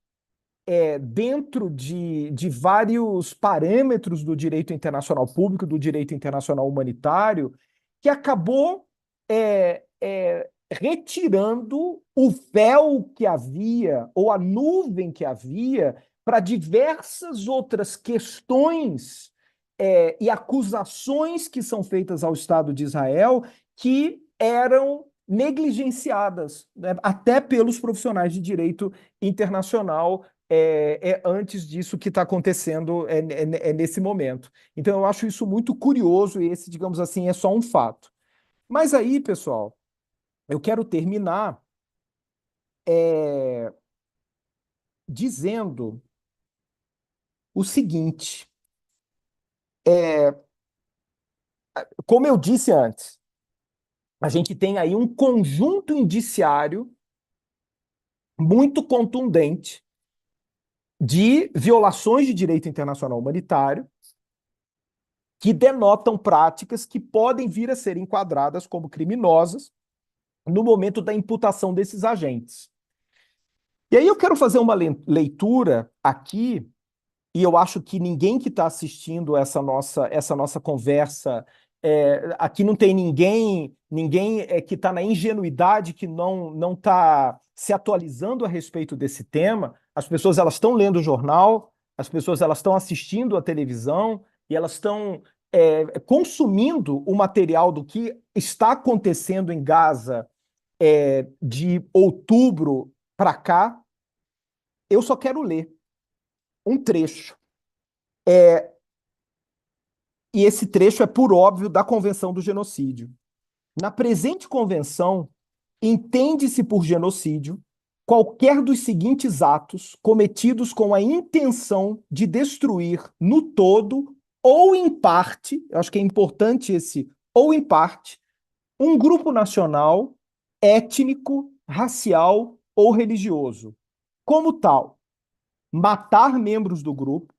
dentro de vários parâmetros do direito internacional público, do direito internacional humanitário, que acabou retirando o véu que havia, ou a nuvem que havia, para diversas outras questões e acusações que são feitas ao Estado de Israel que eram negligenciadas, né, até pelos profissionais de direito internacional antes disso que está acontecendo nesse momento. Então, eu acho isso muito curioso e esse, digamos assim, é só um fato. Mas aí, pessoal, eu quero terminar dizendo o seguinte: como eu disse antes, a gente tem aí um conjunto indiciário muito contundente de violações de direito internacional humanitário que denotam práticas que podem vir a ser enquadradas como criminosas no momento da imputação desses agentes. E aí eu quero fazer uma leitura aqui, e eu acho que ninguém que está assistindo essa nossa conversa, aqui não tem ninguém que está na ingenuidade, que não está se atualizando a respeito desse tema. As pessoas elas estão lendo o jornal, as pessoas elas estão assistindo a televisão e elas estão consumindo o material do que está acontecendo em Gaza de outubro para cá. Eu só quero ler um trecho. E esse trecho é, por óbvio, da Convenção do Genocídio. Na presente convenção, entende-se por genocídio qualquer dos seguintes atos cometidos com a intenção de destruir no todo ou em parte, eu acho que é importante esse ou em parte, um grupo nacional, étnico, racial ou religioso. Como tal, matar membros do grupo,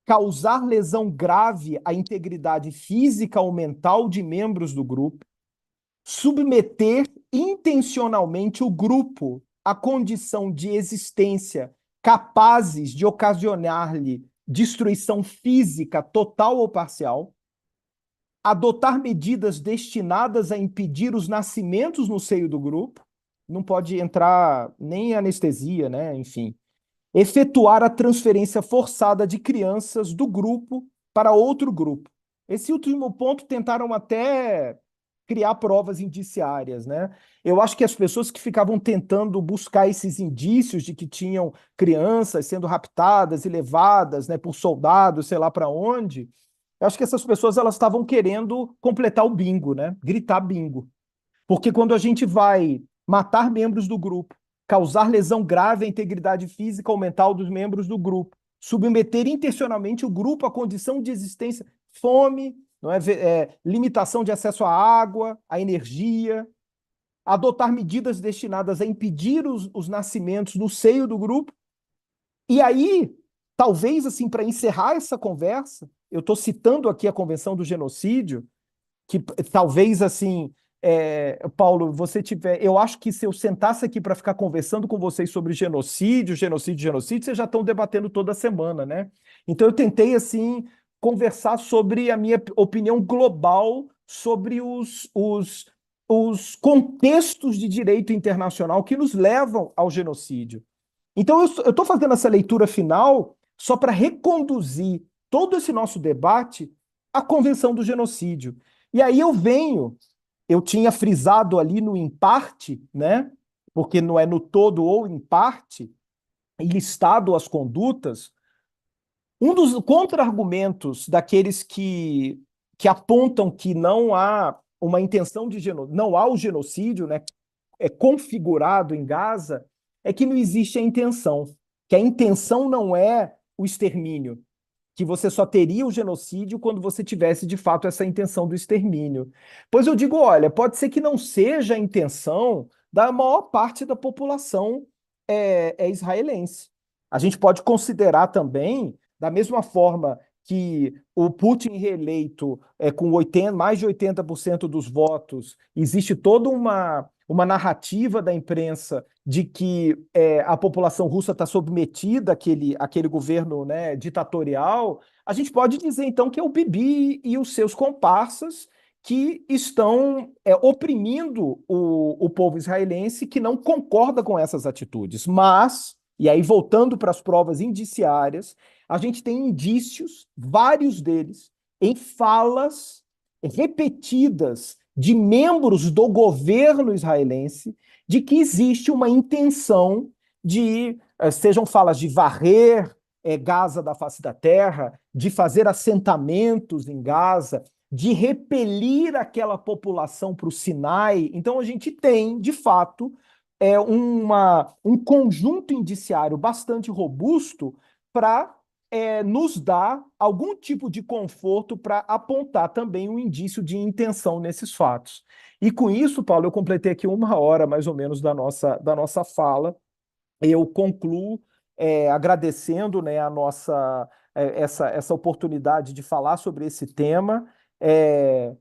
causar lesão grave à integridade física ou mental de membros do grupo, submeter intencionalmente o grupo à condição de existência capazes de ocasionar-lhe destruição física total ou parcial, adotar medidas destinadas a impedir os nascimentos no seio do grupo, não pode entrar nem anestesia, né? Enfim, efetuar a transferência forçada de crianças do grupo para outro grupo. Esse último ponto tentaram até criar provas indiciárias, né? Eu acho que as pessoas que ficavam tentando buscar esses indícios de que tinham crianças sendo raptadas e levadas, né, por soldados, sei lá para onde, eu acho que essas pessoas elas estavam querendo completar o bingo, né? Gritar bingo. Porque quando a gente vai matar membros do grupo, causar lesão grave à integridade física ou mental dos membros do grupo, submeter intencionalmente o grupo à condição de existência, fome, não limitação de acesso à água, à energia, adotar medidas destinadas a impedir os nascimentos no seio do grupo. E aí, talvez assim, para encerrar essa conversa, eu estou citando aqui a Convenção do Genocídio, que talvez assim, Paulo, você tiver. Eu acho que se eu sentasse aqui para ficar conversando com vocês sobre genocídio, vocês já estão debatendo toda semana, né? Então eu tentei assim conversar sobre a minha opinião global sobre os contextos de direito internacional que nos levam ao genocídio. Então eu estou fazendo essa leitura final só para reconduzir todo esse nosso debate à Convenção do Genocídio. E aí eu tinha frisado ali no em parte, né? Porque não é no todo ou em parte, e listado as condutas. Um dos contra-argumentos daqueles que apontam que não há uma intenção de genocídio, não há o genocídio, né? É configurado em Gaza, é que não existe a intenção, que a intenção não é o extermínio, que você só teria o genocídio quando você tivesse de fato essa intenção do extermínio. Pois eu digo, olha, pode ser que não seja a intenção da maior parte da população israelense. A gente pode considerar também, da mesma forma que o Putin reeleito com 80, mais de 80% dos votos, existe toda uma narrativa da imprensa de que a população russa está submetida àquele governo, né, ditatorial, a gente pode dizer então que é o Bibi e os seus comparsas que estão oprimindo o povo israelense que não concorda com essas atitudes. Mas, e aí voltando para as provas indiciárias, a gente tem indícios, vários deles, em falas repetidas de membros do governo israelense de que existe uma intenção de, sejam falas de varrer Gaza da face da terra, de fazer assentamentos em Gaza, de repelir aquela população para o Sinai. Então, a gente tem, de fato, um conjunto indiciário bastante robusto para nos dar algum tipo de conforto para apontar também um indício de intenção nesses fatos. E com isso, Paulo, eu completei aqui 1 hora mais ou menos da nossa fala. Eu concluo agradecendo, né, essa oportunidade de falar sobre esse tema, é,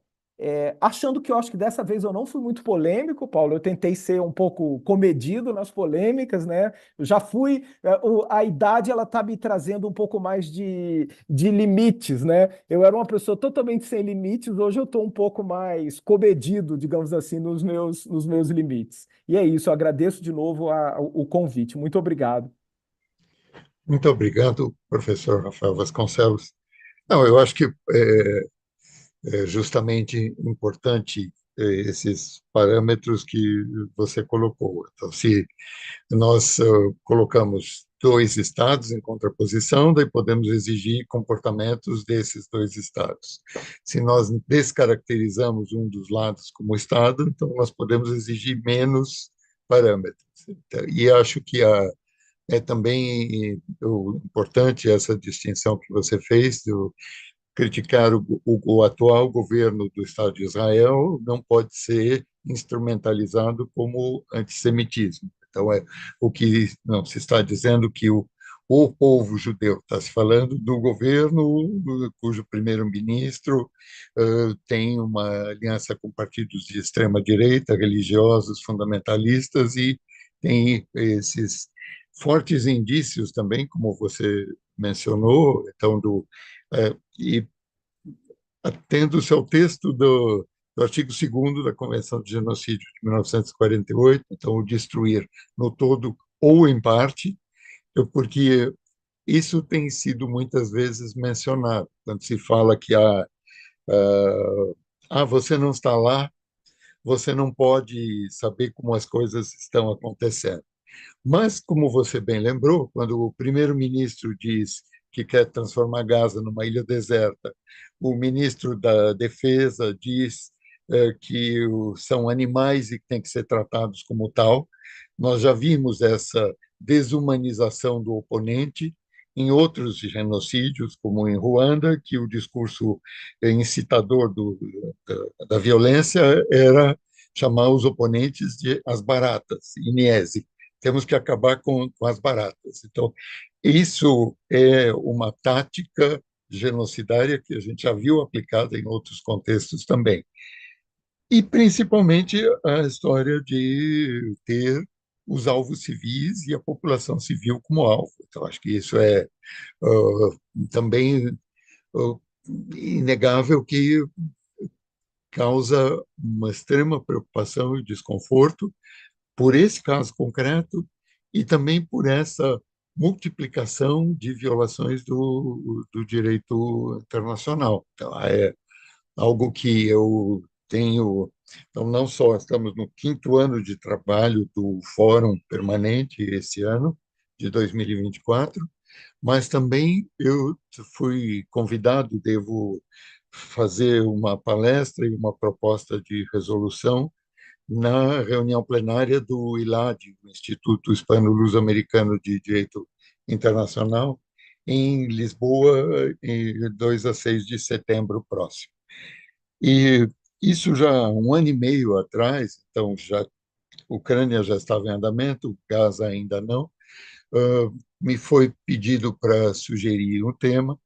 achando que eu acho que dessa vez eu não fui muito polêmico, Paulo. Eu tentei ser um pouco comedido nas polêmicas, né? Eu já fui. A idade ela está me trazendo um pouco mais de limites, né? Eu era uma pessoa totalmente sem limites, hoje eu estou um pouco mais comedido, digamos assim, nos meus limites. E é isso, eu agradeço de novo o convite. Muito obrigado. Muito obrigado, professor Rafael Vasconcelos. Não, eu acho que é justamente importante esses parâmetros que você colocou. Então, se nós colocamos dois estados em contraposição, daí podemos exigir comportamentos desses dois estados. Se nós descaracterizamos um dos lados como estado, então nós podemos exigir menos parâmetros. Então, e acho que é também importante essa distinção que você fez do criticar o atual governo do Estado de Israel não pode ser instrumentalizado como antissemitismo. Então, o que não se está dizendo que o povo judeu está se falando do governo cujo primeiro-ministro tem uma aliança com partidos de extrema direita, religiosos, fundamentalistas e tem esses fortes indícios também, como você mencionou, então e atendo-se ao texto do artigo 2º da Convenção de Genocídio de 1948, então o destruir no todo ou em parte, porque isso tem sido muitas vezes mencionado, quando se fala que você não está lá, você não pode saber como as coisas estão acontecendo. Mas, como você bem lembrou, quando o primeiro-ministro diz que quer transformar Gaza numa ilha deserta, o ministro da Defesa diz que são animais e que têm que ser tratados como tal. Nós já vimos essa desumanização do oponente em outros genocídios, como em Ruanda, que o discurso incitador da violência era chamar os oponentes de as baratas, Iniese. Temos que acabar com as baratas. Então, isso é uma tática genocidária que a gente já viu aplicada em outros contextos também. E, principalmente, a história de ter os alvos civis e a população civil como alvo. Então, acho que isso é também inegável que causa uma extrema preocupação e desconforto por esse caso concreto e também por essa multiplicação de violações do direito internacional. Então, é algo que eu tenho. Então, não só estamos no 5º ano de trabalho do Fórum Permanente esse ano, de 2024, mas também eu fui convidado, devo fazer uma palestra e uma proposta de resolução na reunião plenária do ILAD, o Instituto Hispano-Luso-Americano de Direito Internacional, em Lisboa, em 2 a 6 de setembro próximo. E isso já há 1 ano e meio atrás, então já a Ucrânia já estava em andamento, Gaza ainda não, me foi pedido para sugerir um tema,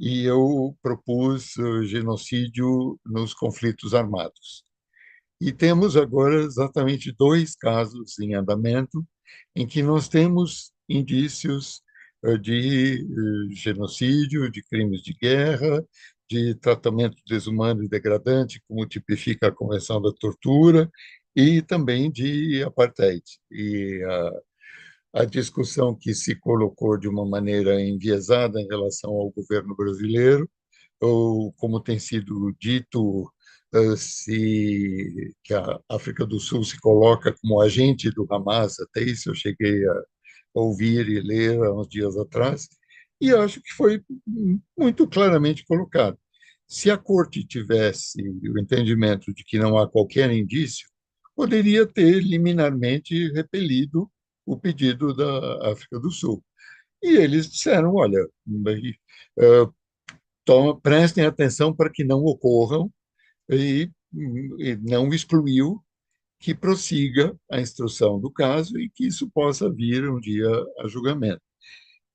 e eu propus genocídio nos conflitos armados. E temos agora exatamente dois casos em andamento em que nós temos indícios de genocídio, de crimes de guerra, de tratamento desumano e degradante, como tipifica a Convenção da Tortura, e também de apartheid. E a discussão que se colocou de uma maneira enviesada em relação ao governo brasileiro, ou como tem sido dito, se que a África do Sul se coloca como agente do Hamas, até isso eu cheguei a ouvir e ler há uns dias atrás, e acho que foi muito claramente colocado. Se a corte tivesse o entendimento de que não há qualquer indício, poderia ter liminarmente repelido o pedido da África do Sul. E eles disseram: olha, prestem atenção para que não ocorram e não excluiu que prossiga a instrução do caso e que isso possa vir um dia a julgamento.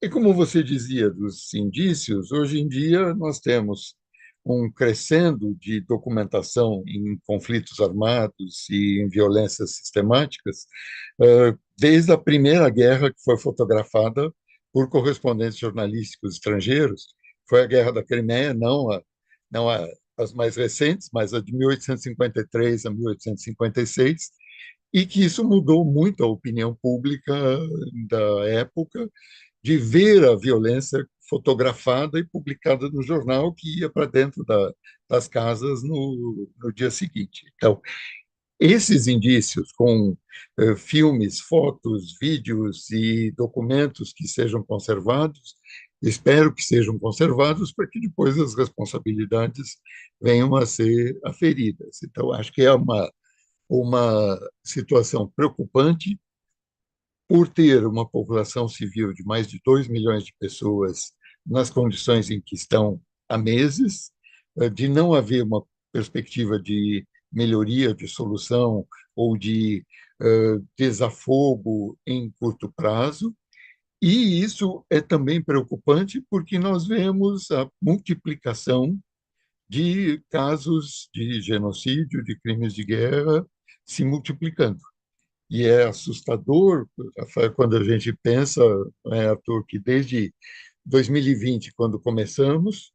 E como você dizia dos indícios, hoje em dia nós temos um crescendo de documentação em conflitos armados e em violências sistemáticas, desde a primeira guerra que foi fotografada por correspondentes jornalísticos estrangeiros, foi a Guerra da Crimeia, não as mais recentes, mas a de 1853 a 1856, e que isso mudou muito a opinião pública da época, de ver a violência fotografada e publicada no jornal que ia para dentro das casas no dia seguinte. Então, esses indícios com filmes, fotos, vídeos e documentos que sejam conservados, espero que sejam conservados para que depois as responsabilidades venham a ser aferidas. Então, acho que é uma situação preocupante por ter uma população civil de mais de 2 milhões de pessoas nas condições em que estão há meses, de não haver uma perspectiva de melhoria, de solução ou de desafogo em curto prazo. E isso é também preocupante porque nós vemos a multiplicação de casos de genocídio, de crimes de guerra se multiplicando. E é assustador, Rafael, quando a gente pensa, Arthur, que desde 2020, quando começamos,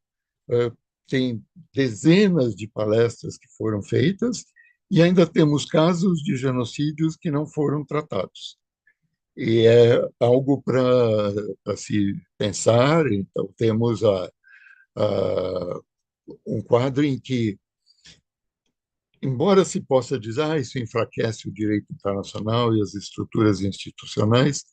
eh, tem dezenas de palestras que foram feitas e ainda temos casos de genocídios que não foram tratados. E é algo para se pensar. Então, temos um quadro em que, embora se possa dizer, isso enfraquece o direito internacional e as estruturas institucionais,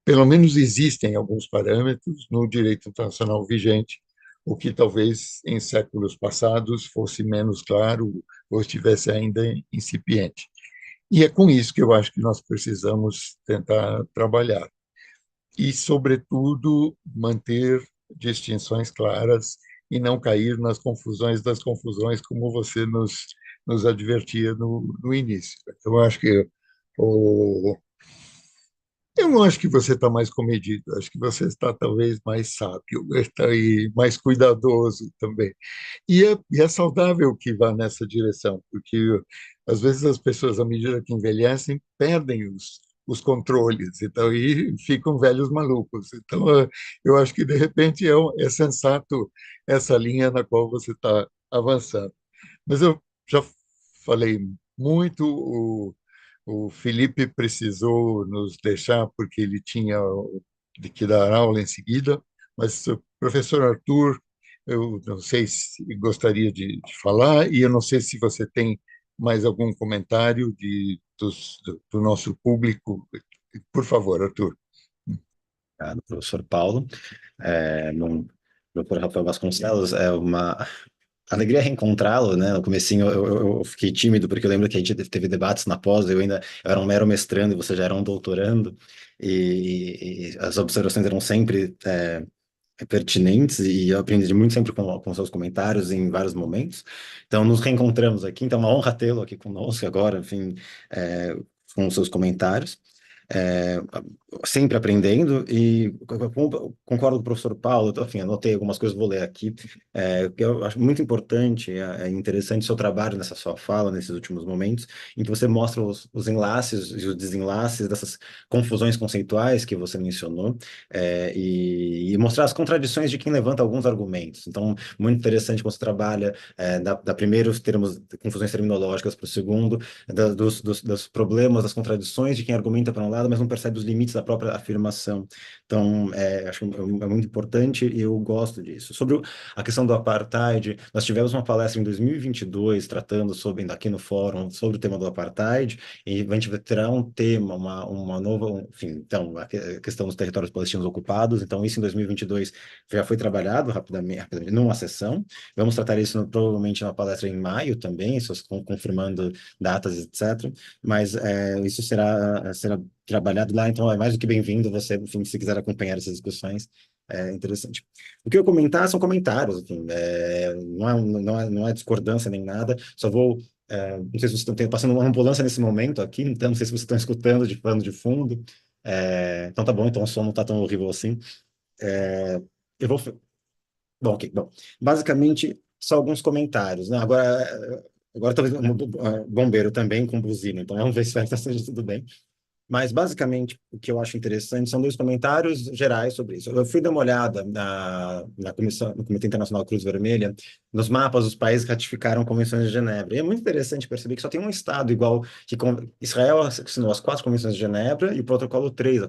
pelo menos existem alguns parâmetros no direito internacional vigente, o que talvez em séculos passados fosse menos claro ou estivesse ainda incipiente. E é com isso que eu acho que nós precisamos tentar trabalhar. E, sobretudo, manter distinções claras e não cair nas confusões das confusões, como você nos advertia no início. Eu acho que o, eu não acho que você está mais comedido, acho que você está talvez mais sábio, está aí mais cuidadoso também. E é saudável que vá nessa direção, porque às vezes as pessoas, à medida que envelhecem, perdem os controles, então, e ficam velhos malucos. Então, eu acho que, de repente, é sensato essa linha na qual você está avançando. Mas eu já falei muito, o Felipe precisou nos deixar porque ele tinha de que dar aula em seguida, mas o professor Arthur, eu não sei se gostaria de falar, e eu não sei se você tem mais algum comentário do nosso público. Por favor, Arthur. Obrigado, professor Paulo. Bom, doutor Rafael Vasconcelos, é uma alegria reencontrá-lo, né? No comecinho eu fiquei tímido, porque eu lembro que a gente teve debates na pós, eu era um mero mestrando e você já era um doutorando, e as observações eram sempre pertinentes, e eu aprendi muito sempre com seus comentários em vários momentos. Então, nos reencontramos aqui, então é uma honra tê-lo aqui conosco agora, enfim, com seus comentários. é, sempre aprendendo, e concordo com o professor Paulo, enfim, anotei algumas coisas, vou ler aqui, que eu acho muito importante, é interessante o seu trabalho nessa sua fala, nesses últimos momentos, em que você mostra os enlaces e os desenlaces dessas confusões conceituais que você mencionou, e mostrar as contradições de quem levanta alguns argumentos. Então, muito interessante quando você trabalha, da primeiro os termos, confusões terminológicas, para o segundo, dos problemas, das contradições de quem argumenta para um lado, mas não percebe os limites da própria afirmação. Então, acho que é muito importante e eu gosto disso. Sobre a questão do apartheid, nós tivemos uma palestra em 2022 tratando sobre, aqui no fórum, sobre o tema do apartheid, e a gente vai ter um tema, uma nova, enfim, então, a questão dos territórios palestinos ocupados, então isso em 2022 já foi trabalhado rapidamente numa sessão. Vamos tratar isso provavelmente na palestra em maio também, só confirmando datas, etc. Mas isso será trabalhado lá, então é mais do que bem-vindo você, enfim, se quiser acompanhar essas discussões, é interessante. O que eu comentar são comentários, enfim, não é discordância nem nada, só vou. Não sei se vocês estão passando uma ambulância nesse momento aqui, então não sei se vocês estão escutando de pano de fundo. Então tá bom, então o som não está tão horrível assim. É, eu vou. Bom, ok, bom. Basicamente, só alguns comentários, né? Agora talvez um bombeiro também com buzina, então vamos ver se vai estar tudo bem. Mas, basicamente, o que eu acho interessante são dois comentários gerais sobre isso. Eu fui dar uma olhada na comissão, no Comitê Internacional Cruz Vermelha, nos mapas dos países que ratificaram convenções de Genebra. E é muito interessante perceber que só tem um Estado igual, que Israel assinou as 4 convenções de Genebra e o protocolo 3, a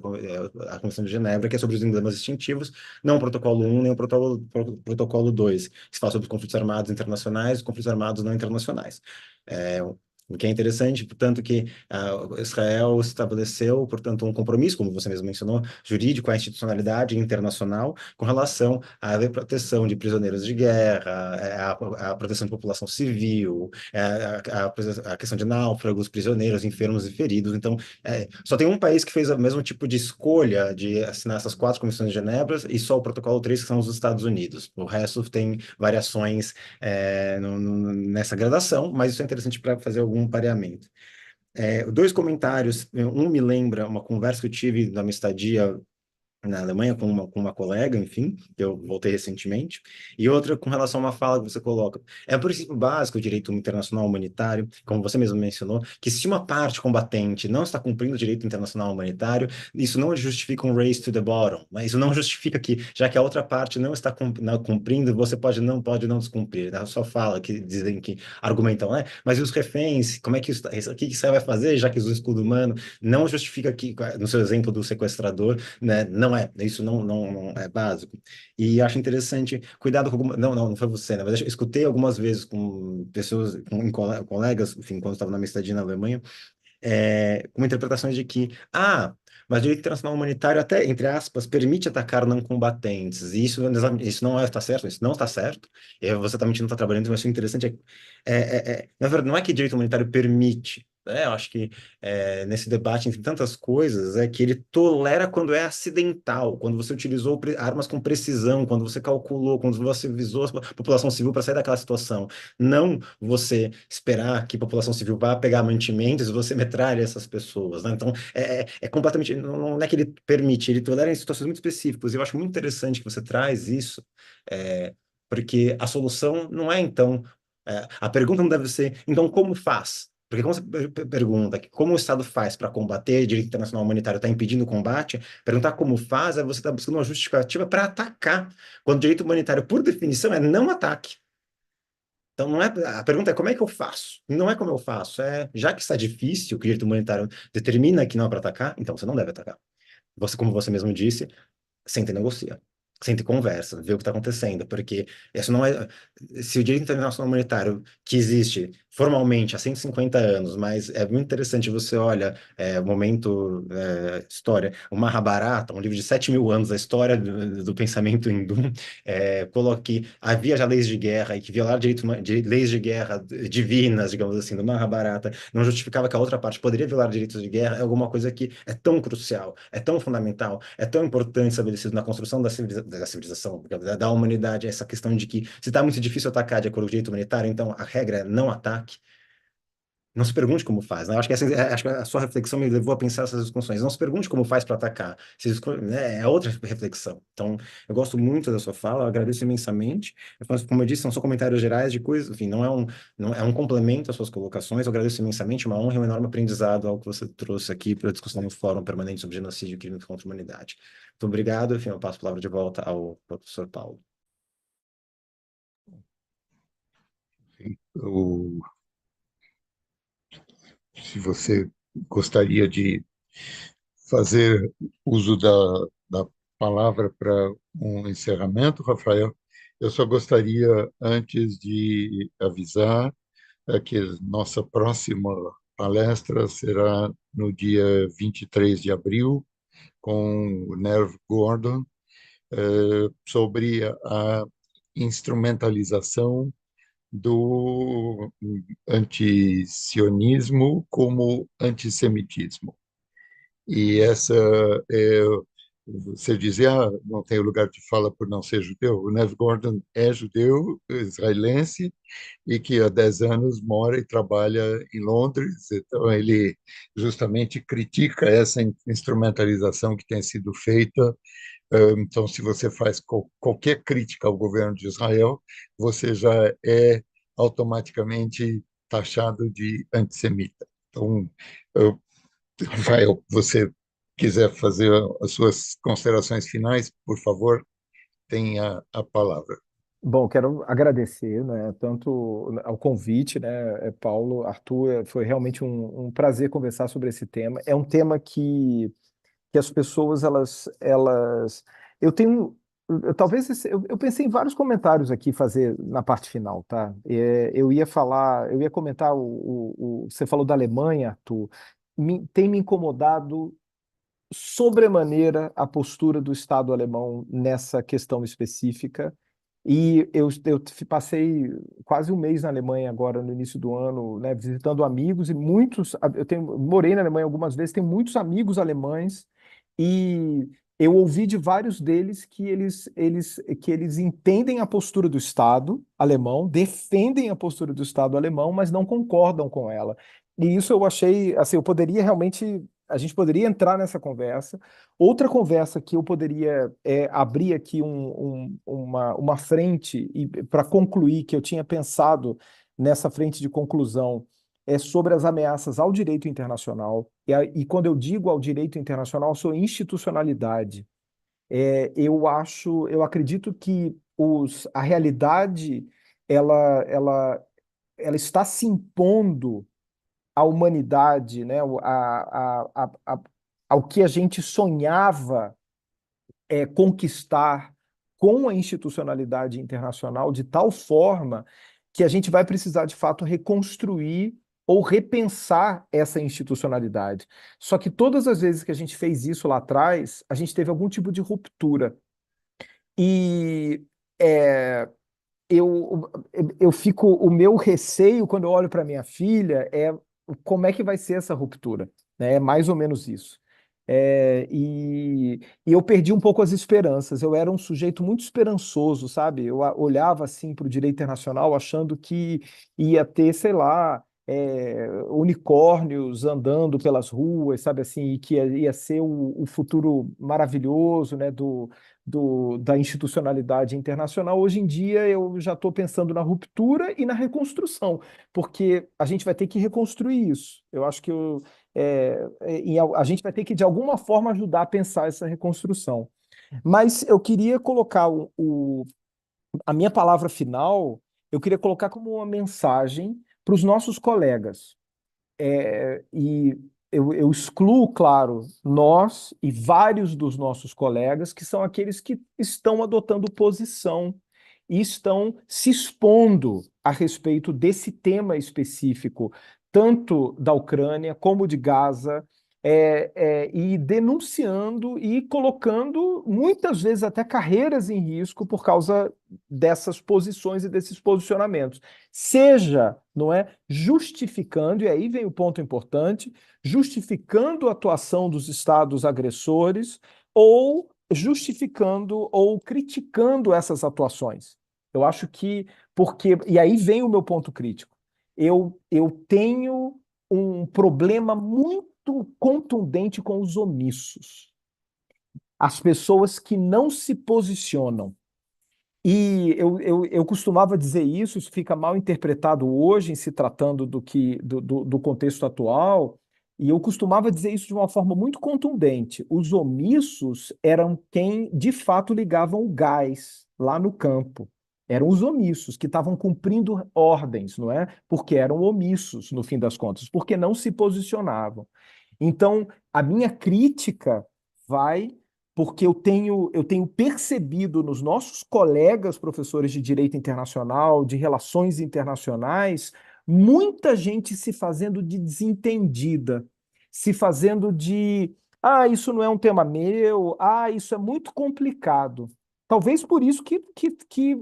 Convenção de Genebra, que é sobre os emblemas distintivos, não o protocolo 1 nem o protocolo 2, que se fala sobre os conflitos armados internacionais e conflitos armados não internacionais. O que é interessante, portanto, que Israel estabeleceu, portanto, um compromisso, como você mesmo mencionou, jurídico à institucionalidade internacional com relação à proteção de prisioneiros de guerra, a proteção de população civil, a questão de náufragos, prisioneiros, enfermos e feridos. Então, só tem um país que fez o mesmo tipo de escolha de assinar essas 4 convenções de Genebra e só o protocolo 3, que são os Estados Unidos. O resto tem variações nessa gradação, mas isso é interessante para fazer algum pareamento. Dois comentários, um me lembra uma conversa que eu tive na minha estadia na Alemanha com uma colega, enfim, que eu voltei recentemente, e outra com relação a uma fala que você coloca. É um princípio básico do direito internacional humanitário, como você mesmo mencionou, que se uma parte combatente não está cumprindo o direito internacional humanitário, isso não justifica um race to the bottom, mas isso não justifica que, já que a outra parte não está cumprindo, você pode não descumprir. Né? Só fala que dizem que argumentam, né? Mas e os reféns? Como é que o que Israel vai fazer, já que o escudo humano não justifica que, no seu exemplo do sequestrador, né? Isso não é básico. E acho interessante, cuidado com não foi você, né? Mas eu escutei algumas vezes com pessoas, colegas, enfim, quando eu estava na minha estadia na Alemanha, com interpretações de que, mas o direito internacional humanitário até, entre aspas, permite atacar não combatentes, e isso não está certo, isso não está certo, e você também não está trabalhando, mas o interessante na verdade, não é que direito humanitário permite, eu acho que nesse debate entre tantas coisas, é que ele tolera quando é acidental, quando você utilizou armas com precisão, quando você calculou, quando você visou a população civil para sair daquela situação, não você esperar que a população civil vá pegar mantimentos e você metralha essas pessoas, né? Então, é completamente... Não é que ele permite, ele tolera em situações muito específicas. E eu acho muito interessante que você traz isso, porque a solução não é, então... a pergunta não deve ser, então, como faz? Porque quando você pergunta como o Estado faz para combater, direito internacional humanitário está impedindo o combate, perguntar como faz é você estar buscando uma justificativa para atacar, quando direito humanitário, por definição, é não ataque. Então, não é, a pergunta é como é que eu faço? Não é como eu faço, já que está difícil, que o direito humanitário determina que não é para atacar, então você não deve atacar. Você, como você mesmo disse, senta e negocia. Senta e conversa, vê o que está acontecendo, porque isso não é. Se o direito internacional humanitário que existe formalmente há 150 anos, mas é muito interessante você olha o momento, história, o Mahabharata, um livro de 7.000 anos, a história do pensamento hindu, coloque havia já leis de guerra e que violar leis de guerra divinas, digamos assim, do Mahabharata, não justificava que a outra parte poderia violar direitos de guerra, é alguma coisa que é tão crucial, é tão fundamental, é tão importante estabelecido na construção da civilização, da humanidade, essa questão de que se está muito difícil atacar de acordo com o direito humanitário, então a regra é não ataque. Não se pergunte como faz, né? Eu acho que acho que a sua reflexão me levou a pensar essas discussões. Não se pergunte como faz para atacar. Né, é outra reflexão. Então, eu gosto muito da sua fala, eu agradeço imensamente. Mas, como eu disse, são só comentários gerais de coisas, enfim, não é um complemento às suas colocações. Eu agradeço imensamente, uma honra e um enorme aprendizado ao que você trouxe aqui para a discussão no Fórum Permanente sobre Genocídio e Crimes contra a Humanidade. Muito obrigado. Enfim, eu passo a palavra de volta ao professor Paulo. O- Se você gostaria de fazer uso da palavra para um encerramento, Rafael, eu só gostaria, antes de avisar, que nossa próxima palestra será no dia 23 de abril, com o Nerv Gordon, sobre a instrumentalização do antisionismo como antissemitismo. E essa é, você dizia, não tem lugar de fala por não ser judeu. O Nev Gordon é judeu, israelense, e que há 10 anos mora e trabalha em Londres. Então, ele justamente critica essa instrumentalização que tem sido feita. Então, se você faz qualquer crítica ao governo de Israel, você já é automaticamente taxado de antissemita. Então, Rafael, você quiser fazer as suas considerações finais, por favor, tenha a palavra. Bom, quero agradecer, né, tanto ao convite, né, Paulo, Arthur, foi realmente um prazer conversar sobre esse tema. É um tema que as pessoas, eu tenho, talvez, eu pensei em vários comentários aqui fazer na parte final, tá? Eu ia comentar, você falou da Alemanha, Arthur, tem me incomodado sobremaneira a postura do Estado alemão nessa questão específica. E eu passei quase um mês na Alemanha agora, no início do ano, né, visitando amigos e muitos. Morei na Alemanha algumas vezes, tenho muitos amigos alemães e eu ouvi de vários deles que eles entendem a postura do Estado alemão, defendem a postura do Estado alemão, mas não concordam com ela. E isso eu achei, assim, eu poderia realmente, a gente poderia entrar nessa conversa. Outra conversa que eu poderia abrir aqui uma frente e para concluir, que eu tinha pensado nessa frente de conclusão, é sobre as ameaças ao direito internacional. E quando eu digo ao direito internacional, sou institucionalidade. Eu acredito que a realidade ela, ela, ela está se impondo à humanidade, né, ao que a gente sonhava conquistar com a institucionalidade internacional de tal forma que a gente vai precisar, de fato, reconstruir ou repensar essa institucionalidade. Só que todas as vezes que a gente fez isso lá atrás, a gente teve algum tipo de ruptura. E é, o meu receio quando eu olho para minha filha é como é que vai ser essa ruptura, né? É mais ou menos isso. E eu perdi um pouco as esperanças. Eu era um sujeito muito esperançoso, sabe? Eu olhava assim para o direito internacional achando que ia ter, sei lá, unicórnios andando pelas ruas, sabe assim, e que ia ser o futuro maravilhoso, né, da institucionalidade internacional. Hoje em dia eu já estou pensando na ruptura e na reconstrução, porque a gente vai ter que reconstruir isso. Eu acho que a gente vai ter que, de alguma forma, ajudar a pensar essa reconstrução. Mas eu queria colocar a minha palavra final, eu queria colocar como uma mensagem para os nossos colegas. E eu excluo, claro, nós e vários dos nossos colegas, que são aqueles que estão adotando posição e estão se expondo a respeito desse tema específico, tanto da Ucrânia como de Gaza, e denunciando e colocando muitas vezes até carreiras em risco por causa dessas posições e desses posicionamentos. Seja, não é, justificando, e aí vem o ponto importante, justificando a atuação dos estados agressores ou justificando ou criticando essas atuações. Eu acho que, e aí vem o meu ponto crítico. eu tenho um problema muito contundente com os omissos. As pessoas que não se posicionam. E eu costumava dizer isso fica mal interpretado hoje, em se tratando do contexto atual, e eu costumava dizer isso de uma forma muito contundente. Os omissos eram quem, de fato, ligavam o gás lá no campo. Eram os omissos que estavam cumprindo ordens, não é? Porque eram omissos, no fim das contas, porque não se posicionavam. Então, a minha crítica vai porque eu tenho percebido nos nossos colegas professores de direito internacional, de relações internacionais, muita gente se fazendo de desentendida, se fazendo de, isso não é um tema meu, isso é muito complicado. Talvez por isso que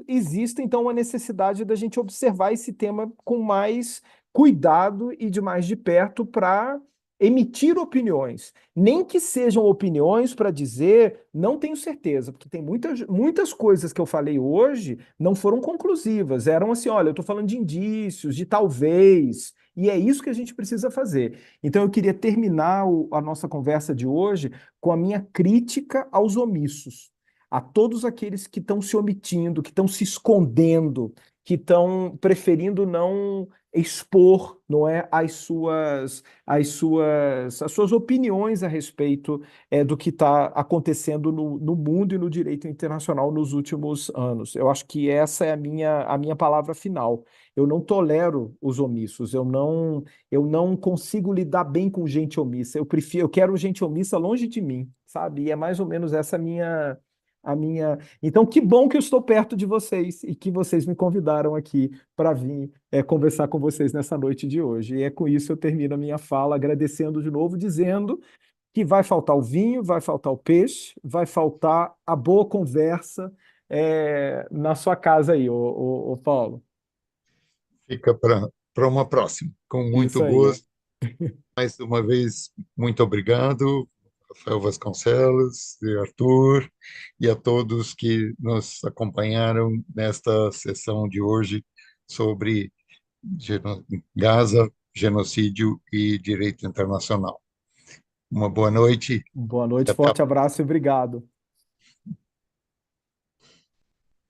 exista, então, uma necessidade da gente observar esse tema com mais cuidado e de mais de perto para emitir opiniões, nem que sejam opiniões para dizer, não tenho certeza, porque tem muitas coisas que eu falei hoje não foram conclusivas, eram assim, olha, eu estou falando de indícios, de talvez, e é isso que a gente precisa fazer. Então eu queria terminar a nossa conversa de hoje com a minha crítica aos omissos, a todos aqueles que estão se omitindo, que estão se escondendo, que estão preferindo não expor, não é, as suas opiniões a respeito do que está acontecendo no mundo e no direito internacional nos últimos anos. Eu acho que essa é a minha palavra final. Eu não tolero os omissos, eu não consigo lidar bem com gente omissa. Eu quero gente omissa longe de mim, sabe? E é mais ou menos essa a minha. Então, que bom que eu estou perto de vocês e que vocês me convidaram aqui para vir conversar com vocês nessa noite de hoje. E é com isso eu termino a minha fala, agradecendo de novo, dizendo que vai faltar o vinho, vai faltar o peixe, vai faltar a boa conversa na sua casa aí, ô Paulo. Fica para uma próxima. Com muito Isso aí. gosto. Mais uma vez, muito obrigado, Rafael Vasconcelos e Arthur, e a todos que nos acompanharam nesta sessão de hoje sobre Gaza, genocídio e direito internacional. Uma boa noite Boa e noite, até a forte abraço e obrigado.